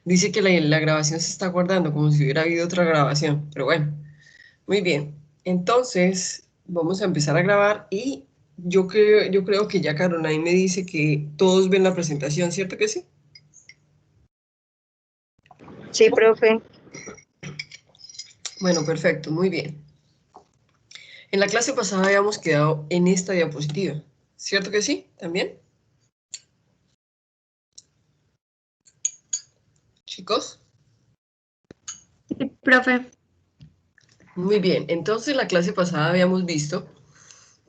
Dice que la grabación se está guardando como si hubiera habido otra grabación, pero bueno, muy bien. Entonces, vamos a empezar a grabar y yo creo que ya Caroline me dice que todos ven la presentación, ¿cierto que sí? Sí, profe. Bueno, perfecto, muy bien. En la clase pasada habíamos quedado en esta diapositiva, ¿cierto que sí? ¿También? Chicos. Sí, profe. Muy bien, entonces la clase pasada habíamos visto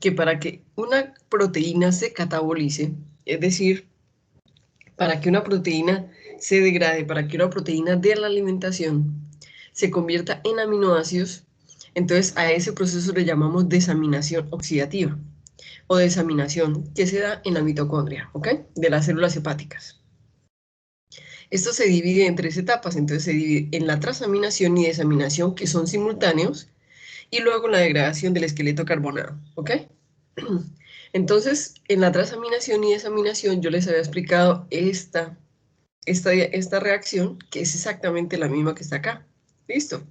que para que una proteína se catabolice, es decir, para que una proteína se degrade, para que una proteína de la alimentación se convierta en aminoácidos, entonces a ese proceso le llamamos desaminación oxidativa o desaminación que se da en la mitocondria, ¿ok? De las células hepáticas. Esto se divide en tres etapas, entonces se divide en la transaminación y desaminación que son simultáneos y luego la degradación del esqueleto carbonado, ¿ok? Entonces, en la transaminación y desaminación yo les había explicado esta reacción, que es exactamente la misma que está acá. ¿Listo?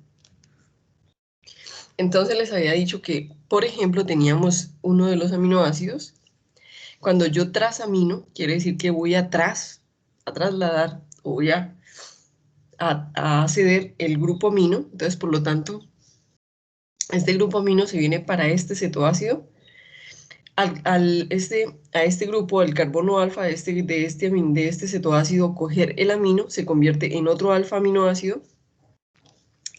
Entonces les había dicho que, por ejemplo, teníamos uno de los aminoácidos. Cuando yo trasamino, quiere decir que voy a trasladar, o voy a ceder el grupo amino. Entonces, por lo tanto, este grupo amino se viene para este cetoácido. A este grupo, el carbono alfa de este cetoácido, coger el amino, se convierte en otro alfa aminoácido,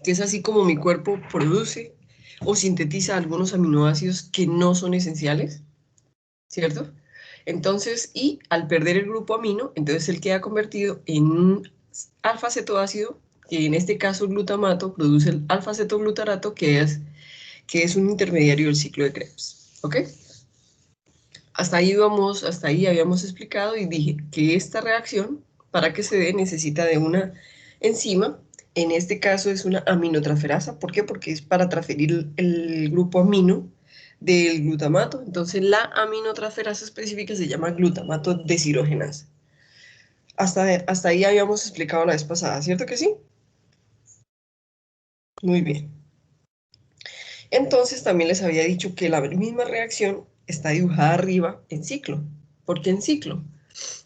que es así como mi cuerpo produce o sintetiza algunos aminoácidos que no son esenciales, ¿cierto? Entonces, y al perder el grupo amino, entonces él queda convertido en un alfa-cetoácido, que en este caso el glutamato produce el alfa-cetoglutarato, que es un intermediario del ciclo de Krebs, ¿ok? Hasta ahí habíamos explicado y dije que esta reacción, para que se dé, necesita de una enzima. En este caso es una aminotransferasa. ¿Por qué? Porque es para transferir el grupo amino del glutamato. Entonces la aminotransferasa específica se llama glutamato deshidrogenasa. Hasta ahí habíamos explicado la vez pasada, ¿cierto que sí? Muy bien. Entonces también les había dicho que la misma reacción está dibujada arriba en ciclo. ¿Por qué en ciclo?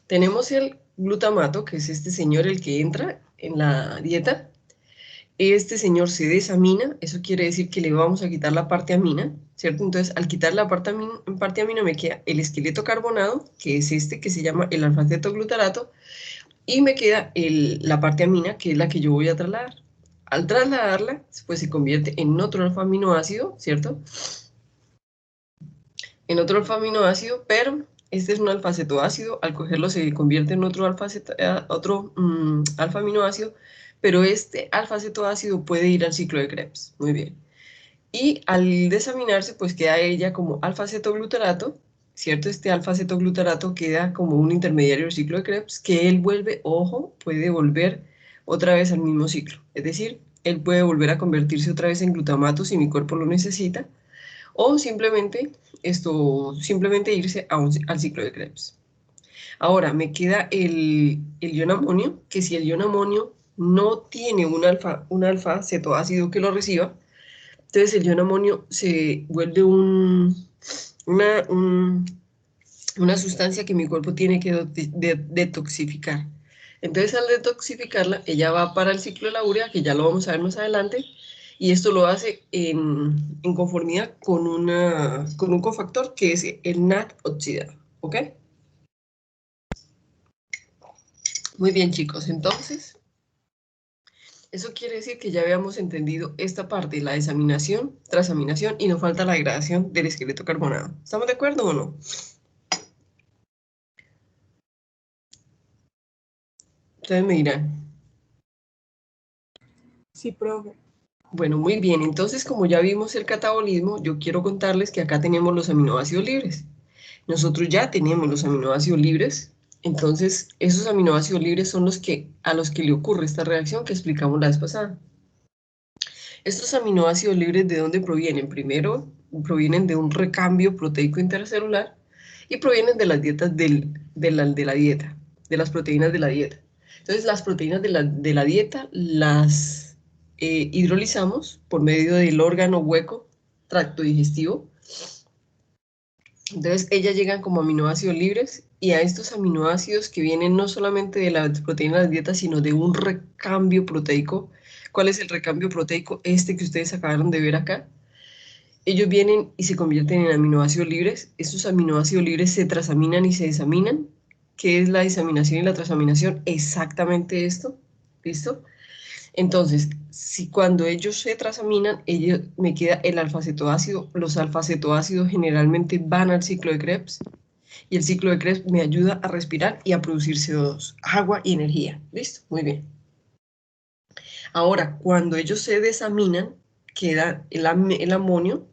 Tenemos el glutamato, que es este señor el que entra en la dieta. Este señor se desamina, eso quiere decir que le vamos a quitar la parte amina, ¿cierto? Entonces, al quitar la parte amina me queda el esqueleto carbonado, que es este que se llama el alfa-cetoglutarato, y me queda la parte amina, que es la que yo voy a trasladar. Al trasladarla, pues se convierte en otro alfa-aminoácido, ¿cierto? En otro alfa-aminoácido, pero este es un alfa-cetoácido, al cogerlo se convierte en otro alfa-aminoácido, pero este alfa-cetoácido puede ir al ciclo de Krebs, muy bien. Y al desaminarse, pues queda ella como alfa-cetoglutarato, ¿cierto? Este alfa-cetoglutarato queda como un intermediario del ciclo de Krebs, que él vuelve, ojo, puede volver otra vez al mismo ciclo. Es decir, él puede volver a convertirse otra vez en glutamato si mi cuerpo lo necesita, o simplemente irse al ciclo de Krebs. Ahora, me queda el ion amonio, que si el ion amonio no tiene un alfa cetoácido que lo reciba, entonces el ion amonio se vuelve una, un- una sustancia que mi cuerpo tiene que detoxificar. Entonces al detoxificarla, ella va para el ciclo de la urea, que ya lo vamos a ver más adelante, y esto lo hace en conformidad con un cofactor que es el NAD oxidado, ¿ok? Muy bien, chicos, entonces, eso quiere decir que ya habíamos entendido esta parte, la desaminación, transaminación, y nos falta la degradación del esqueleto carbonado. ¿Estamos de acuerdo o no? Ustedes me dirán. Sí, profe. Bueno, muy bien. Entonces, como ya vimos el catabolismo, yo quiero contarles que acá tenemos los aminoácidos libres. Nosotros ya tenemos los aminoácidos libres. Entonces, esos aminoácidos libres son a los que le ocurre esta reacción que explicamos la vez pasada. Estos aminoácidos libres, ¿de dónde provienen? Primero, provienen de un recambio proteico intercelular y provienen de las dietas de la dieta, de las proteínas de la dieta. Entonces, las proteínas de la dieta las hidrolizamos por medio del órgano hueco, tracto digestivo. Entonces, ellas llegan como aminoácidos libres y a estos aminoácidos que vienen no solamente de la proteína de la dieta, sino de un recambio proteico. ¿Cuál es el recambio proteico? Este que ustedes acabaron de ver acá. Ellos vienen y se convierten en aminoácidos libres. Estos aminoácidos libres se transaminan y se desaminan. ¿Qué es la desaminación y la transaminación? Exactamente esto. ¿Listo? Entonces, si cuando ellos se transaminan, me queda el alfa-cetoácido. Los alfa-cetoácidos generalmente van al ciclo de Krebs y el ciclo de Krebs me ayuda a respirar y a producir CO2, agua y energía. ¿Listo? Muy bien. Ahora, cuando ellos se desaminan, queda el amonio.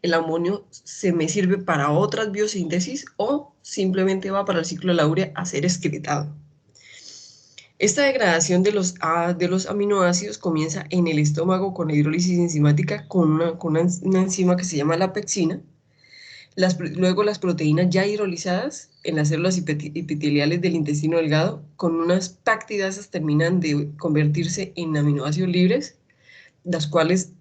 El amonio se me sirve para otras biosíntesis o simplemente va para el ciclo de la urea a ser excretado. Esta degradación de los aminoácidos comienza en el estómago con la hidrólisis enzimática con una enzima que se llama la pexina. Luego las proteínas ya hidrolizadas en las células epiteliales del intestino delgado con unas pactidasas terminan de convertirse en aminoácidos libres, las cuales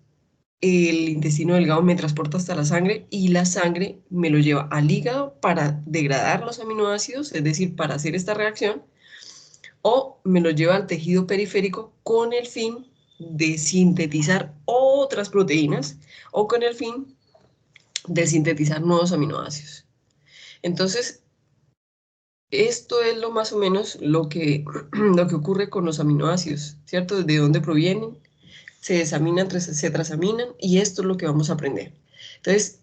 el intestino delgado me transporta hasta la sangre y la sangre me lo lleva al hígado para degradar los aminoácidos, es decir, para hacer esta reacción, o me lo lleva al tejido periférico con el fin de sintetizar otras proteínas o con el fin de sintetizar nuevos aminoácidos. Entonces, esto es lo más o menos lo que ocurre con los aminoácidos, ¿cierto? ¿De dónde provienen? Se desaminan, se transaminan y esto es lo que vamos a aprender. Entonces,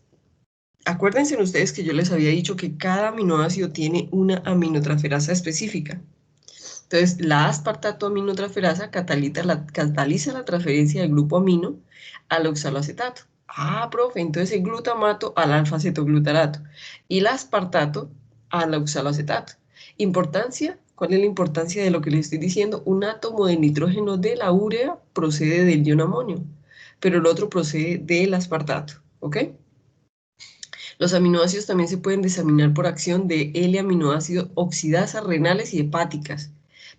acuérdense ustedes que yo les había dicho que cada aminoácido tiene una aminotransferasa específica. Entonces, la aspartato aminotransferasa cataliza la transferencia del grupo amino al oxaloacetato. Ah, profe, entonces el glutamato al alfa-cetoglutarato y el aspartato al oxaloacetato. Importancia, ¿cuál es la importancia de lo que les estoy diciendo? Un átomo de nitrógeno de la urea procede del ion amonio, pero el otro procede del aspartato, ¿ok? Los aminoácidos también se pueden desaminar por acción de L-aminoácidos oxidasas renales y hepáticas,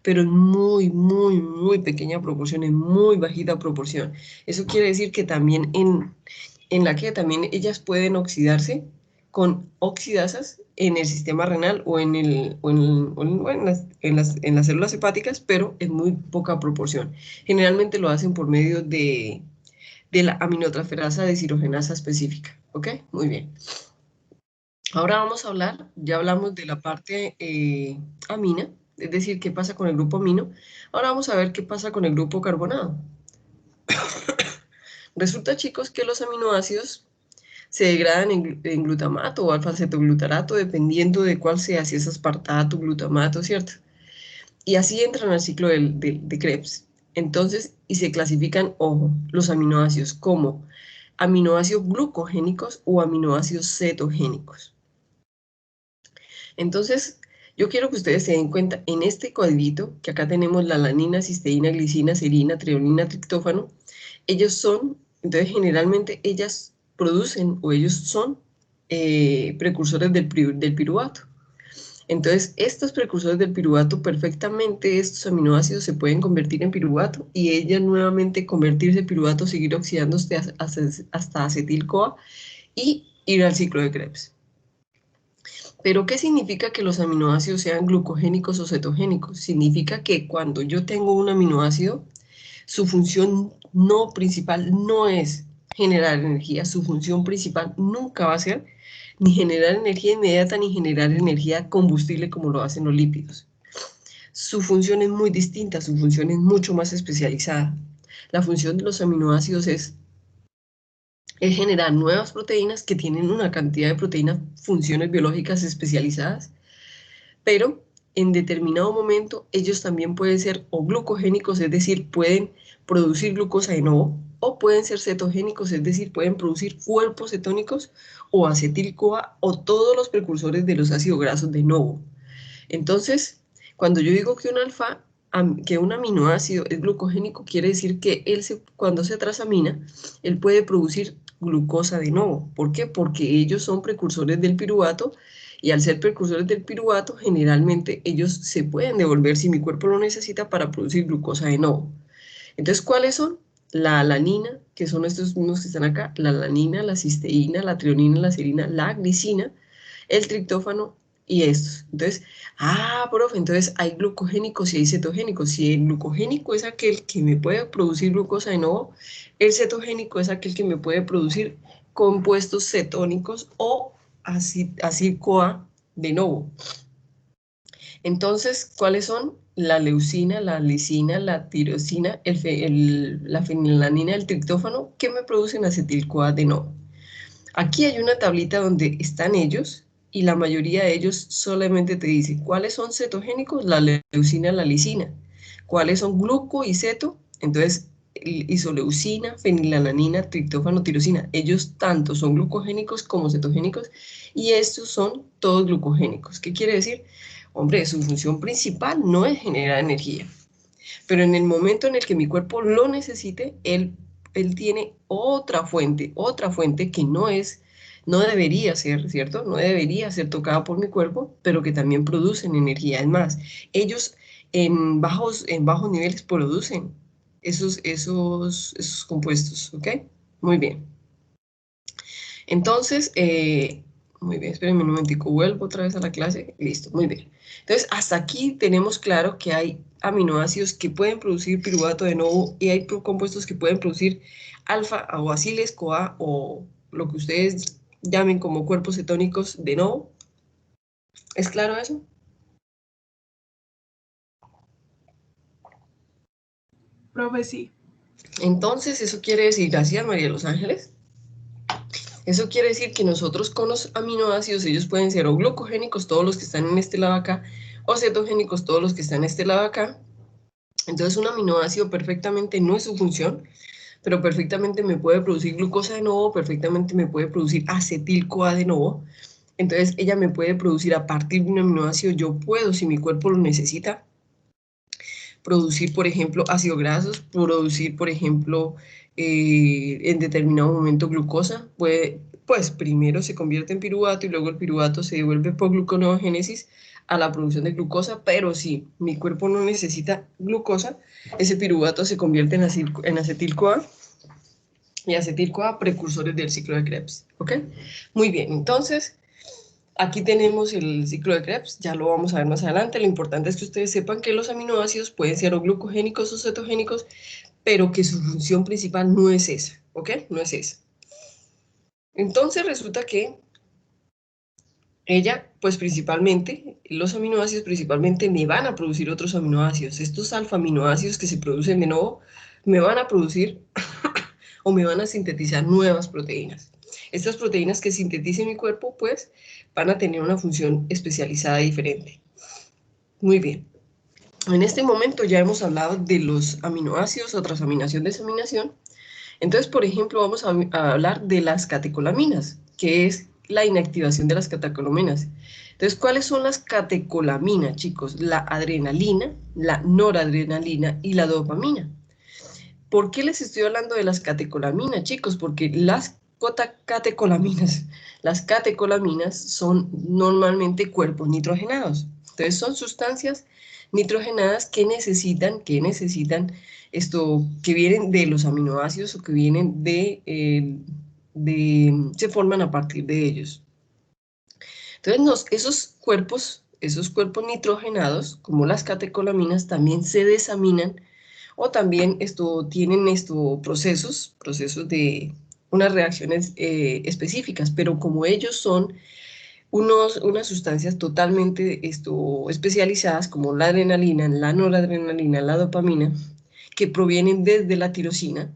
pero en muy pequeña proporción, en muy bajita proporción. Eso quiere decir que también en la que también ellas pueden oxidarse con oxidasas en el sistema renal o en las células hepáticas, pero en muy poca proporción. Generalmente lo hacen por medio de la aminotransferasa deshidrogenasa específica. ¿Ok? Muy bien. Ahora vamos a hablar, ya hablamos de la parte amina, es decir, qué pasa con el grupo amino. Ahora vamos a ver qué pasa con el grupo carbonado. Resulta, chicos, que los aminoácidos se degradan en glutamato o alfa-cetoglutarato, dependiendo de cuál sea, si es aspartato, glutamato, ¿cierto? Y así entran al ciclo de Krebs. Entonces, y se clasifican, ojo, los aminoácidos como aminoácidos glucogénicos o aminoácidos cetogénicos. Entonces, yo quiero que ustedes se den cuenta, en este cuadrito, que acá tenemos la alanina, cisteína, glicina, serina, treonina, triptófano, ellos son, entonces generalmente ellas producen o ellos son precursores del piruvato. Entonces, estos precursores del piruvato, perfectamente estos aminoácidos se pueden convertir en piruvato y ellas nuevamente convertirse en piruvato, seguir oxidándose hasta acetil-CoA y ir al ciclo de Krebs. ¿Pero qué significa que los aminoácidos sean glucogénicos o cetogénicos? Significa que cuando yo tengo un aminoácido, su función principal no es generar energía, su función principal nunca va a ser ni generar energía inmediata ni generar energía combustible como lo hacen los lípidos. Su función es muy distinta, su función es mucho más especializada. La función de los aminoácidos es generar nuevas proteínas que tienen una cantidad de proteínas, funciones biológicas especializadas, pero en determinado momento ellos también pueden ser o glucogénicos, es decir, pueden producir glucosa de nuevo, o pueden ser cetogénicos, es decir, pueden producir cuerpos cetónicos o acetil-CoA o todos los precursores de los ácidos grasos de nuevo. Entonces, cuando yo digo que un aminoácido es glucogénico, quiere decir que cuando se transamina, él puede producir glucosa de novo. ¿Por qué? Porque ellos son precursores del piruvato y al ser precursores del piruvato, generalmente ellos se pueden devolver si mi cuerpo lo necesita para producir glucosa de novo. Entonces, ¿cuáles son? La alanina, que son estos mismos que están acá, la alanina, la cisteína, la trionina, la serina, la glicina, el triptófano y estos. Entonces, profe, entonces hay glucogénicos y hay cetogénicos. Si el glucogénico es aquel que me puede producir glucosa de nuevo, el cetogénico es aquel que me puede producir compuestos cetónicos o acil-CoA de nuevo. Entonces, ¿cuáles son? La leucina, la lisina, la tirosina, la fenilalanina, el triptófano, que me producen acetil-CoA de nuevo. Aquí hay una tablita donde están ellos y la mayoría de ellos solamente te dice cuáles son cetogénicos, la leucina, la lisina. Cuáles son gluco y ceto, entonces isoleucina, fenilalanina, triptófano, tirosina. Ellos tanto son glucogénicos como cetogénicos y estos son todos glucogénicos. ¿Qué quiere decir? Hombre, su función principal no es generar energía, pero en el momento en el que mi cuerpo lo necesite, él tiene otra fuente que no debería ser, ¿cierto? No debería ser tocada por mi cuerpo, pero que también producen energía. Es más, ellos en bajos niveles producen esos compuestos, ¿ok? Muy bien. Entonces, muy bien, espérenme un momentico, vuelvo otra vez a la clase, listo, muy bien. Entonces, hasta aquí tenemos claro que hay aminoácidos que pueden producir piruvato de nuevo y hay compuestos que pueden producir alfa o aciles, CoA o lo que ustedes llamen como cuerpos cetónicos de nuevo. ¿Es claro eso? Profe, sí. Entonces, eso quiere decir, gracias María de los Ángeles, eso quiere decir que nosotros con los aminoácidos, ellos pueden ser o glucogénicos, todos los que están en este lado acá, o cetogénicos, todos los que están en este lado acá. Entonces un aminoácido perfectamente no es su función, pero perfectamente me puede producir glucosa de nuevo, perfectamente me puede producir acetil-CoA de nuevo. Entonces ella me puede producir a partir de un aminoácido, yo puedo, si mi cuerpo lo necesita, producir, por ejemplo, ácidos grasos, producir, por ejemplo, en determinado momento glucosa, pues primero se convierte en piruvato y luego el piruvato se devuelve por gluconeogénesis a la producción de glucosa, pero si mi cuerpo no necesita glucosa, ese piruvato se convierte en acetil-CoA y acetil-CoA precursores del ciclo de Krebs, ¿ok? Muy bien, entonces aquí tenemos el ciclo de Krebs, ya lo vamos a ver más adelante. Lo importante es que ustedes sepan que los aminoácidos pueden ser o glucogénicos o cetogénicos, pero que su función principal no es esa, ¿ok? No es esa. Entonces resulta que ella, pues principalmente, los aminoácidos principalmente me van a producir otros aminoácidos. Estos alfa-aminoácidos que se producen de nuevo me van a producir o me van a sintetizar nuevas proteínas. Estas proteínas que sintetice mi cuerpo, pues, van a tener una función especializada diferente. Muy bien. En este momento ya hemos hablado de los aminoácidos o transaminación, desaminación. Entonces, por ejemplo, vamos a hablar de las catecolaminas, que es la inactivación de las catecolaminas. Entonces, ¿cuáles son las catecolaminas, chicos? La adrenalina, la noradrenalina y la dopamina. ¿Por qué les estoy hablando de las catecolaminas, chicos? Porque las catecolaminas son normalmente cuerpos nitrogenados. Entonces son sustancias nitrogenadas que necesitan esto, que vienen de los aminoácidos o que vienen se forman a partir de ellos. Entonces esos cuerpos nitrogenados, como las catecolaminas, también se desaminan o también tienen procesos de unas reacciones específicas, pero como ellos son unas sustancias totalmente especializadas, como la adrenalina, la noradrenalina, la dopamina, que provienen desde la tirosina,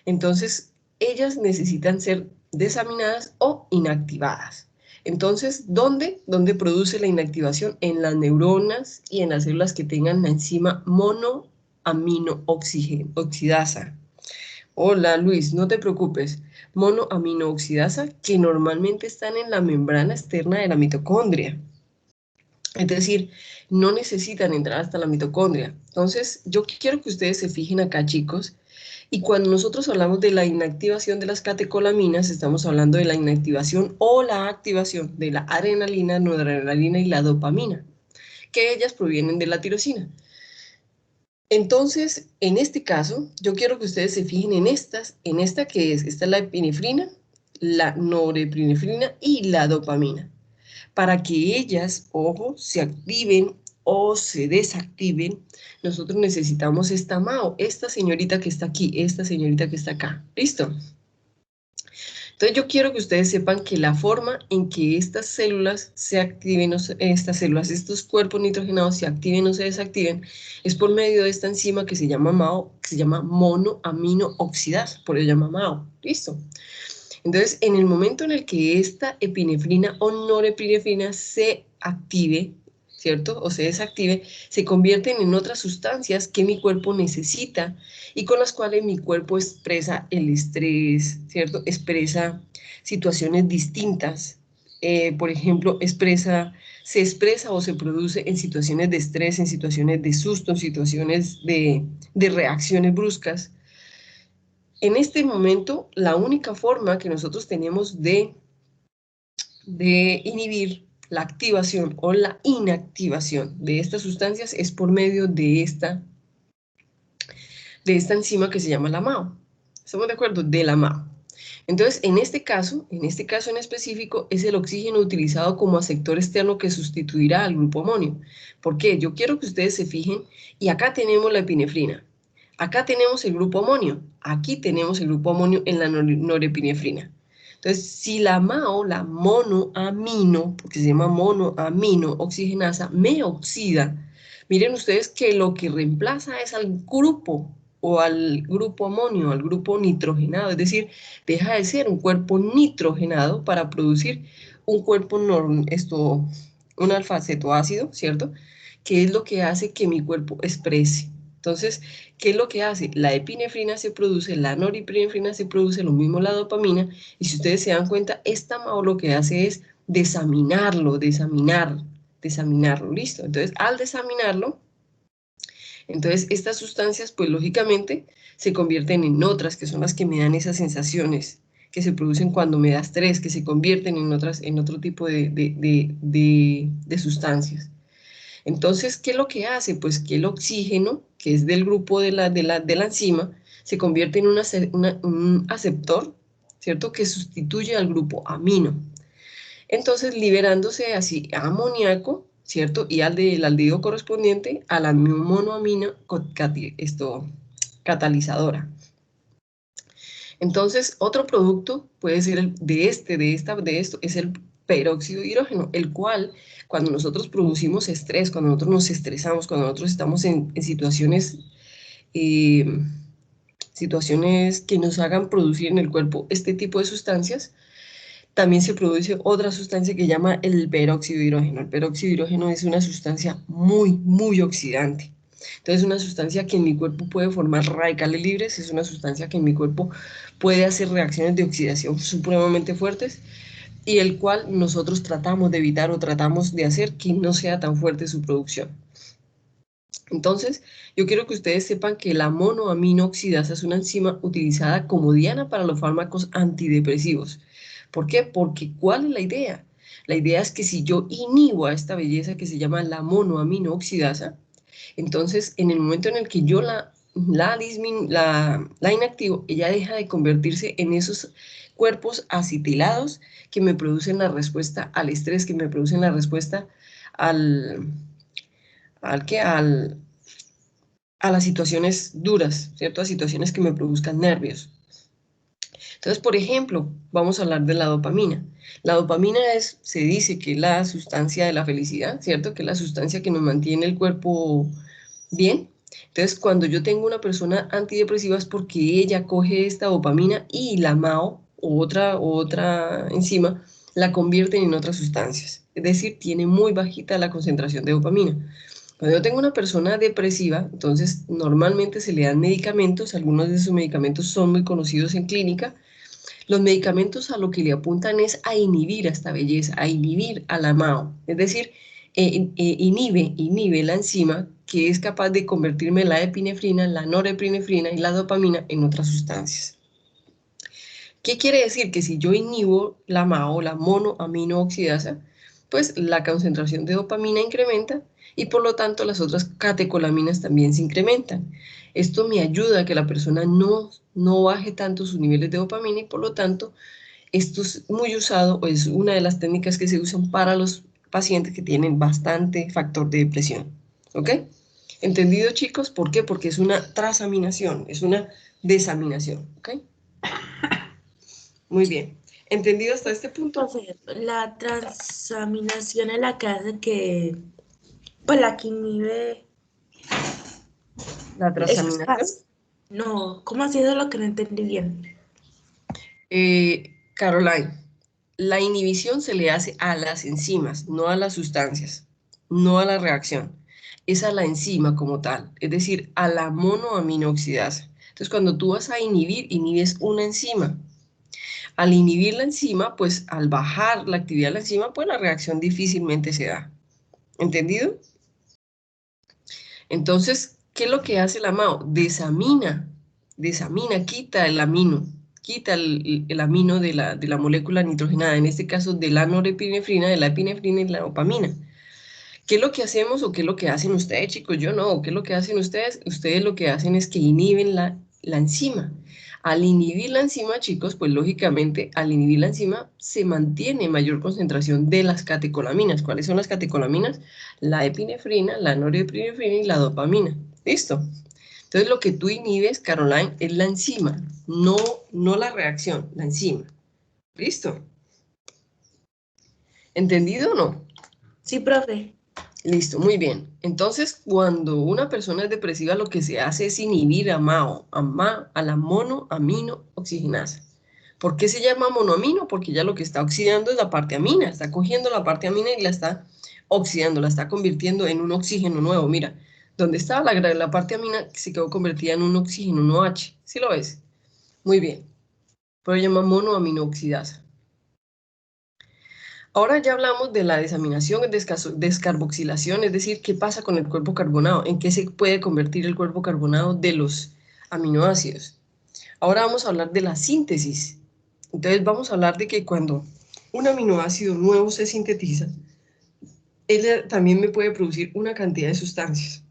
entonces ellas necesitan ser desaminadas o inactivadas. Entonces, ¿dónde produce la inactivación? En las neuronas y en las células que tengan la enzima monoaminooxidasa. Hola Luis, no te preocupes. Monoaminooxidasa que normalmente están en la membrana externa de la mitocondria. Es decir, no necesitan entrar hasta la mitocondria. Entonces, yo quiero que ustedes se fijen acá, chicos, Y cuando nosotros hablamos de la inactivación de las catecolaminas, estamos hablando de la inactivación o la activación de la adrenalina, noradrenalina y la dopamina, que ellas provienen de la tirosina. Entonces, en este caso, yo quiero que ustedes se fijen en esta que es, esta es la epinefrina, la norepinefrina y la dopamina, para que ellas, ojo, se activen o se desactiven. Nosotros necesitamos esta MAO, esta señorita que está aquí, esta señorita que está acá, ¿listo? Entonces yo quiero que ustedes sepan que la forma en que estas células se activen, estos cuerpos nitrogenados se activen o se desactiven, es por medio de esta enzima que se llama MAO, que se llama monoamino oxidasa, por ello se llama MAO, ¿listo? Entonces, en el momento en el que esta epinefrina o norepinefrina se active, ¿cierto? O se desactive, se convierten en otras sustancias que mi cuerpo necesita y con las cuales mi cuerpo expresa el estrés, ¿cierto? Expresa situaciones distintas. Por ejemplo, se expresa o se produce en situaciones de estrés, en situaciones de susto, en situaciones de reacciones bruscas. En este momento, la única forma que nosotros tenemos de inhibir la activación o la inactivación de estas sustancias es por medio de esta enzima que se llama la MAO. ¿Estamos de acuerdo? De la MAO. Entonces, en este caso en específico, es el oxígeno utilizado como aceptor externo que sustituirá al grupo amonio. ¿Por qué? Yo quiero que ustedes se fijen, y acá tenemos la epinefrina. Acá tenemos el grupo amonio, aquí tenemos el grupo amonio en la norepinefrina. Entonces, si la MAO, la monoamino, porque se llama monoamino oxigenasa, me oxida, miren ustedes que lo que reemplaza es al grupo o al grupo amonio, al grupo nitrogenado, es decir, deja de ser un cuerpo nitrogenado para producir un cuerpo, un alfa-cetoácido, ¿cierto? Que es lo que hace que mi cuerpo exprese. Entonces, ¿qué es lo que hace? La epinefrina se produce, la norepinefrina se produce, lo mismo la dopamina, y si ustedes se dan cuenta, esta MAO lo que hace es desaminarlo, desaminarlo, ¿listo? Entonces, al desaminarlo, entonces estas sustancias, pues lógicamente, se convierten en otras, que son las que me dan esas sensaciones que se producen cuando me da estrés, que se convierten en otro tipo de sustancias. Entonces, ¿qué es lo que hace? Pues que el oxígeno, que es del grupo de la enzima, se convierte en un aceptor, ¿cierto? Que sustituye al grupo amino. Entonces, liberándose así amoníaco, ¿cierto? Y el aldehído correspondiente a la monoamina catalizadora. Entonces, otro producto puede ser esto, es el peróxido de hidrógeno, el cual, cuando nosotros producimos estrés, cuando nosotros nos estresamos, cuando nosotros estamos en situaciones que nos hagan producir en el cuerpo este tipo de sustancias, también se produce otra sustancia que se llama el peróxido de hidrógeno. El peróxido de hidrógeno es una sustancia muy, muy oxidante. Entonces, es una sustancia que en mi cuerpo puede formar radicales libres, es una sustancia que en mi cuerpo puede hacer reacciones de oxidación supremamente fuertes y el cual nosotros tratamos de evitar o tratamos de hacer que no sea tan fuerte su producción. Entonces, yo quiero que ustedes sepan que la monoamino oxidasa es una enzima utilizada como diana para los fármacos antidepresivos. ¿Por qué? Porque ¿cuál es la idea? La idea es que si yo inhibo a esta belleza que se llama la monoamino oxidasa, entonces en el momento en el que yo la inactivo, ella deja de convertirse en esos cuerpos acetilados que me producen la respuesta al estrés, que me producen la respuesta a las situaciones duras, ¿cierto? A situaciones que me produzcan nervios. Entonces, por ejemplo, vamos a hablar de la dopamina. La dopamina se dice que es la sustancia de la felicidad, ¿cierto? Que es la sustancia que nos mantiene el cuerpo bien. Entonces, cuando yo tengo una persona antidepresiva es porque ella coge esta dopamina y la MAO, otra enzima, la convierten en otras sustancias. Es decir, tiene muy bajita la concentración de dopamina. Cuando yo tengo una persona depresiva, entonces normalmente se le dan medicamentos, algunos de esos medicamentos son muy conocidos en clínica. Los medicamentos a lo que le apuntan es a inhibir a esta belleza, a inhibir a la MAO, es decir, inhibe la enzima que es capaz de convertirme la epinefrina, la norepinefrina y la dopamina en otras sustancias. ¿Qué quiere decir? Que si yo inhibo la MAO, la monoaminooxidasa, pues la concentración de dopamina incrementa y por lo tanto las otras catecolaminas también se incrementan. Esto me ayuda a que la persona no baje tanto sus niveles de dopamina y por lo tanto esto es muy usado, o es una de las técnicas que se usan para los pacientes que tienen bastante factor de depresión. ¿Ok? ¿Entendido, chicos? ¿Por qué? Porque es una transaminación, es una desaminación. ¿Ok? Muy bien. ¿Entendido hasta este punto? Profe, la transaminación es la que hace que, pues la que inhibe La transaminación. No, ¿cómo así? Eso es lo que no entendí bien. Caroline, la inhibición se le hace a las enzimas, no a las sustancias, no a la reacción. Es a la enzima como tal, es decir, a la monoaminooxidasa. Entonces, cuando tú vas a inhibir, inhibes una enzima. Al inhibir la enzima, pues al bajar la actividad de la enzima, pues la reacción difícilmente se da. ¿Entendido? Entonces, ¿qué es lo que hace la MAO? Desamina, quita el amino, quita el amino de la molécula nitrogenada, en este caso de la norepinefrina, de la epinefrina y la dopamina. ¿Qué es lo que hacemos o qué es lo que hacen ustedes, chicos? Yo no, ¿qué es lo que hacen ustedes? Ustedes lo que hacen es que inhiben la enzima. Al inhibir la enzima, chicos, pues lógicamente al inhibir la enzima se mantiene mayor concentración de las catecolaminas. ¿Cuáles son las catecolaminas? La epinefrina, la norepinefrina y la dopamina. ¿Listo? Entonces lo que tú inhibes, Caroline, es la enzima, no la reacción, la enzima. ¿Listo? ¿Entendido o no? Sí, profe. Listo, muy bien. Entonces, cuando una persona es depresiva, lo que se hace es inhibir a MAO, a la monoaminooxigenasa. ¿Por qué se llama monoamino? Porque ya lo que está oxidando es la parte amina, está cogiendo la parte amina y la está oxidando, la está convirtiendo en un oxígeno nuevo. Mira, donde estaba la parte amina se quedó convertida en un oxígeno, un OH. ¿Sí lo ves? Muy bien. Pero se llama monoaminooxidasa. Ahora ya hablamos de la desaminación, descarboxilación, es decir, qué pasa con el cuerpo carbonado, en qué se puede convertir el cuerpo carbonado de los aminoácidos. Ahora vamos a hablar de la síntesis. Entonces vamos a hablar de que cuando un aminoácido nuevo se sintetiza, él también me puede producir una cantidad de sustancias.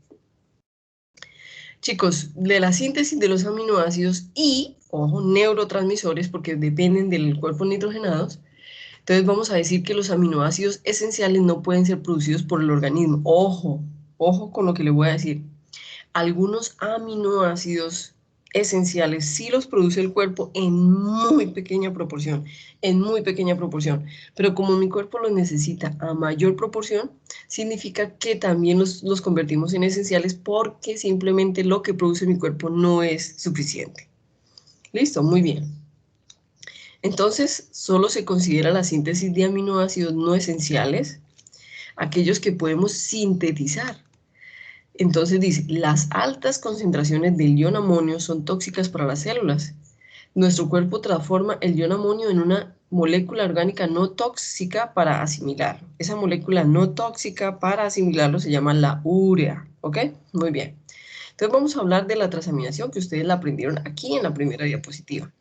Chicos, de la síntesis de los aminoácidos y, ojo, neurotransmisores, porque dependen del cuerpo nitrogenados. Entonces vamos a decir que los aminoácidos esenciales no pueden ser producidos por el organismo. Ojo, ojo con lo que le voy a decir. Algunos aminoácidos esenciales sí los produce el cuerpo en muy pequeña proporción, pero como mi cuerpo los necesita a mayor proporción, significa que también los convertimos en esenciales porque simplemente lo que produce mi cuerpo no es suficiente. Listo, muy bien. Entonces, solo se considera la síntesis de aminoácidos no esenciales, aquellos que podemos sintetizar. Entonces dice, las altas concentraciones del ion amonio son tóxicas para las células. Nuestro cuerpo transforma el ion amonio en una molécula orgánica no tóxica para asimilarlo. Esa molécula no tóxica para asimilarlo se llama la urea, ¿ok? Muy bien. Entonces vamos a hablar de la transaminación que ustedes la aprendieron aquí en la primera diapositiva.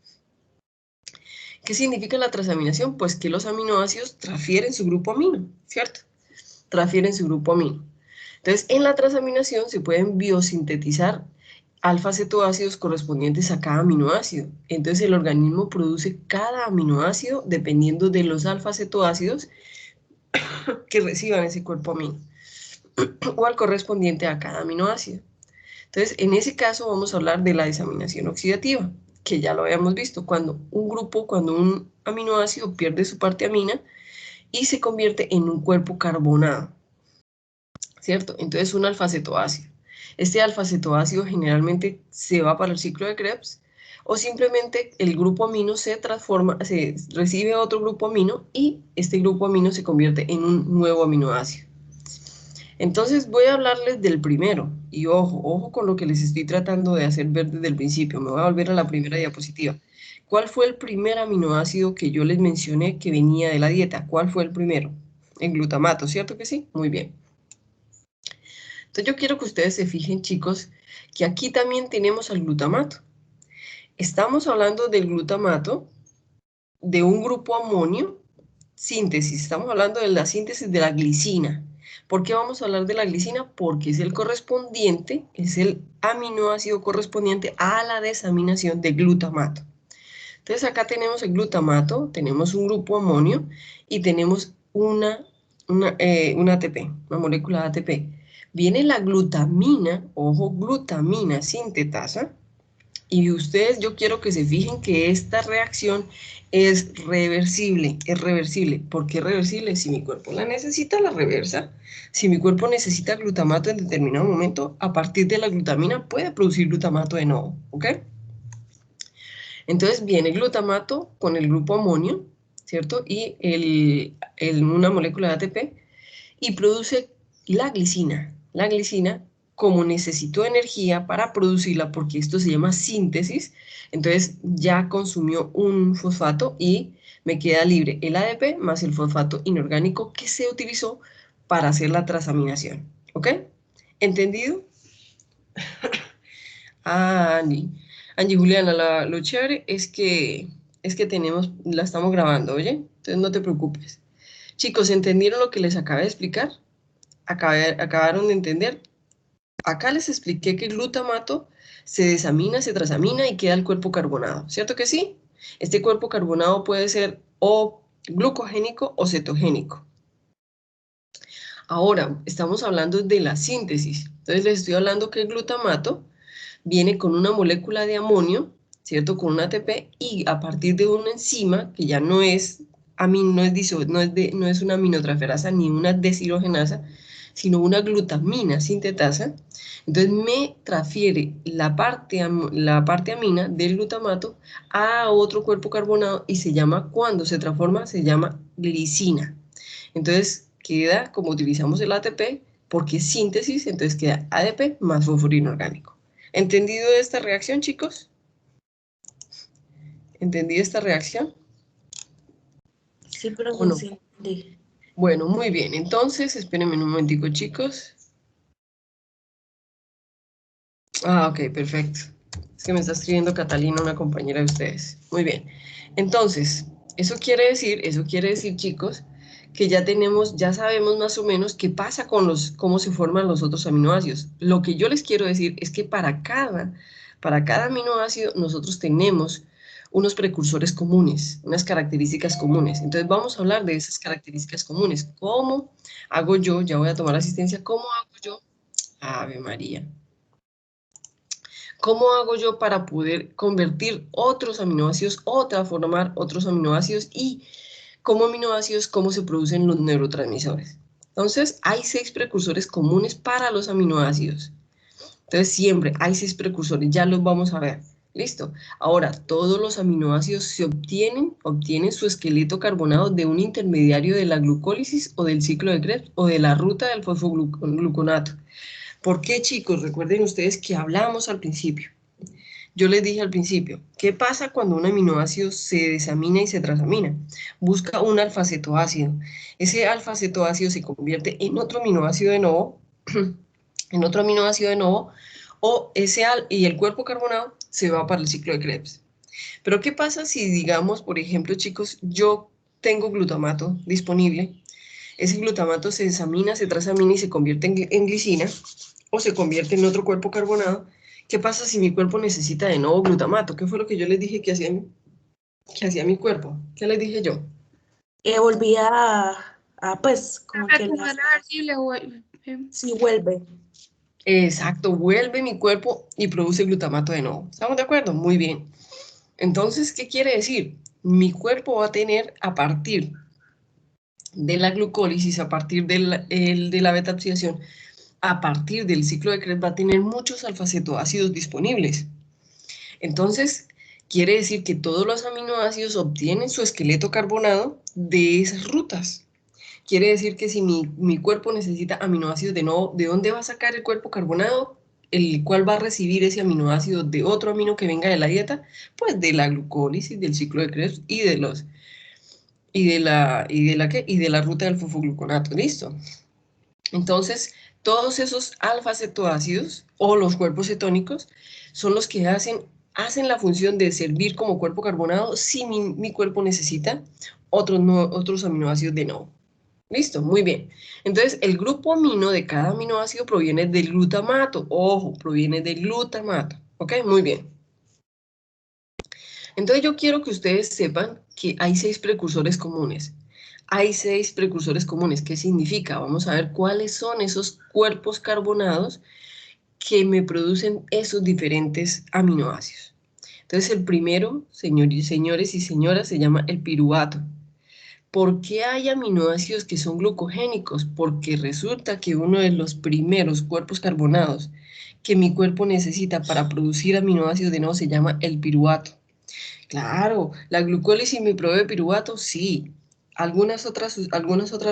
¿Qué significa la transaminación? Pues que los aminoácidos transfieren su grupo amino, ¿cierto? Transfieren su grupo amino. Entonces, en la transaminación se pueden biosintetizar alfa-cetoácidos correspondientes a cada aminoácido. Entonces, el organismo produce cada aminoácido dependiendo de los alfa-cetoácidos que reciban ese cuerpo amino o al correspondiente a cada aminoácido. Entonces, en ese caso vamos a hablar de la desaminación oxidativa, que ya lo habíamos visto, cuando un aminoácido pierde su parte amina y se convierte en un cuerpo carbonado, ¿cierto? Entonces, un alfa-cetoácido. Este alfa-cetoácido generalmente se va para el ciclo de Krebs o simplemente el grupo amino se transforma, se recibe otro grupo amino y este grupo amino se convierte en un nuevo aminoácido. Entonces voy a hablarles del primero, y ojo con lo que les estoy tratando de hacer ver desde el principio. Me voy a volver a la primera diapositiva. ¿Cuál fue el primer aminoácido que yo les mencioné que venía de la dieta? ¿Cuál fue el primero? El glutamato, ¿cierto que sí? Muy bien. Entonces yo quiero que ustedes se fijen, chicos, que aquí también tenemos al glutamato. Estamos hablando del glutamato de un grupo amonio, síntesis. Estamos hablando de la síntesis de la glicina. ¿Por qué vamos a hablar de la glicina? Porque es el correspondiente, es el aminoácido correspondiente a la desaminación de glutamato. Entonces acá tenemos el glutamato, tenemos un grupo amonio y tenemos una ATP, una molécula de ATP. Viene la glutamina, ojo, glutamina sintetasa, y ustedes, yo quiero que se fijen que esta reacción es reversible, es reversible. ¿Por qué reversible? Si mi cuerpo la necesita, la reversa. Si mi cuerpo necesita glutamato en determinado momento, a partir de la glutamina puede producir glutamato de nuevo, ¿ok? Entonces viene glutamato con el grupo amonio, ¿cierto? Y una molécula de ATP y produce la glicina. La glicina, como necesitó energía para producirla, porque esto se llama síntesis, entonces ya consumió un fosfato y me queda libre el ADP más el fosfato inorgánico que se utilizó para hacer la transaminación. ¿Ok? ¿Entendido? Angie. Angie Juliana, lo chévere es que la estamos grabando, ¿oye? Entonces no te preocupes. Chicos, ¿entendieron lo que les acabé de explicar? Acabaron de entender. Acá les expliqué que el glutamato se desamina, se transamina y queda el cuerpo carbonado, ¿cierto que sí? Este cuerpo carbonado puede ser o glucogénico o cetogénico. Ahora, estamos hablando de la síntesis. Entonces les estoy hablando que el glutamato viene con una molécula de amonio, ¿cierto? Con un ATP y a partir de una enzima que ya no es una aminotransferasa ni una deshidrogenasa, sino una glutamina sintetasa. Entonces me transfiere la parte amina del glutamato a otro cuerpo carbonado y cuando se transforma, se llama glicina. Entonces queda, como utilizamos el ATP, porque es síntesis, entonces queda ADP más fósforo inorgánico. ¿Entendido esta reacción, chicos? ¿Entendido esta reacción? Sí, pero ¿O no? sí entendí. Bueno, muy bien. Entonces, espérenme un momentico, chicos. Ok, perfecto. Es que me está escribiendo Catalina, una compañera de ustedes. Muy bien. Entonces, eso quiere decir, chicos, que ya sabemos más o menos qué pasa con cómo se forman los otros aminoácidos. Lo que yo les quiero decir es que para cada aminoácido nosotros tenemos unos precursores comunes, unas características comunes. Entonces vamos a hablar de esas características comunes. ¿Cómo hago yo? Ya voy a tomar asistencia. ¿Cómo hago yo? Ave María. ¿Cómo hago yo para poder convertir otros aminoácidos o transformar otros aminoácidos y como aminoácidos cómo se producen los neurotransmisores? Entonces, hay 6 precursores comunes para los aminoácidos. Entonces, siempre hay 6 precursores, ya los vamos a ver. ¿Listo? Ahora, todos los aminoácidos se obtienen su esqueleto carbonado de un intermediario de la glucólisis o del ciclo de Krebs o de la ruta del fosfogluconato. ¿Por qué, chicos? Recuerden ustedes que hablamos al principio. Yo les dije al principio, ¿qué pasa cuando un aminoácido se desamina y se transamina? Busca un alfa-cetoácido. Ese alfa-cetoácido se convierte en otro aminoácido de nuevo, y el cuerpo carbonado se va para el ciclo de Krebs. Pero ¿qué pasa si, digamos, por ejemplo, chicos, yo tengo glutamato disponible, ese glutamato se desamina, se transamina y se convierte en glicina, o se convierte en otro cuerpo carbonado? ¿Qué pasa si mi cuerpo necesita de nuevo glutamato? ¿Qué fue lo que yo les dije que hacía mi cuerpo? ¿Qué les dije yo? Volvía pues, como que Revertible, güey. sí vuelve. Exacto, vuelve mi cuerpo y produce glutamato de nuevo. ¿Estamos de acuerdo? Muy bien. Entonces, ¿qué quiere decir? Mi cuerpo va a tener, a partir de la glucólisis, a partir de la beta-oxidación, a partir del ciclo de Krebs, va a tener muchos alfa-cetoácidos disponibles. Entonces, quiere decir que todos los aminoácidos obtienen su esqueleto carbonado de esas rutas. Quiere decir que si mi cuerpo necesita aminoácidos de nuevo, ¿de dónde va a sacar el cuerpo carbonado? El cual va a recibir ese aminoácido de otro amino que venga de la dieta, pues de la glucólisis, del ciclo de Krebs y de la ruta del fosfogluconato. ¿Listo? Entonces, Todos esos alfa-cetoácidos o los cuerpos cetónicos son los que hacen la función de servir como cuerpo carbonado si mi cuerpo necesita otros aminoácidos de nuevo. ¿Listo? Muy bien. Entonces, el grupo amino de cada aminoácido proviene del glutamato. Ojo, proviene del glutamato. ¿Ok? Muy bien. Entonces, yo quiero que ustedes sepan que hay 6 precursores comunes. Hay 6 precursores comunes. ¿Qué significa? Vamos a ver cuáles son esos cuerpos carbonados que me producen esos diferentes aminoácidos. Entonces, el primero, señores y señoras, se llama el piruvato. ¿Por qué hay aminoácidos que son glucogénicos? Porque resulta que uno de los primeros cuerpos carbonados que mi cuerpo necesita para producir aminoácidos de nuevo se llama el piruvato. Claro, ¿la glucólisis me provee piruvato? Sí. Algunas otras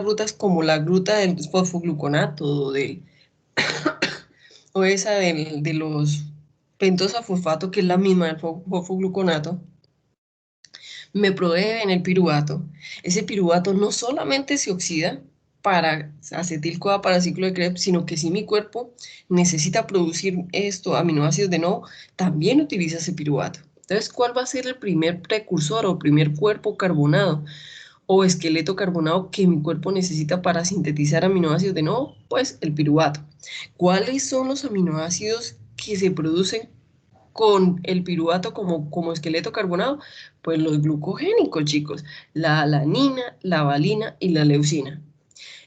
rutas como la ruta del fosfogluconato o esa de los pentosa fosfato, que es la misma del fosfogluconato, me proveen el piruvato. Ese piruvato no solamente se oxida para acetil-CoA para ciclo de Krebs, sino que si mi cuerpo necesita producir aminoácidos de nuevo, también utiliza ese piruvato. Entonces, ¿cuál va a ser el primer precursor o primer cuerpo carbonado o esqueleto carbonado que mi cuerpo necesita para sintetizar aminoácidos de nuevo? Pues el piruvato. ¿Cuáles son los aminoácidos que se producen con el piruvato como esqueleto carbonado? Pues los glucogénicos, chicos. La alanina, la valina y la leucina.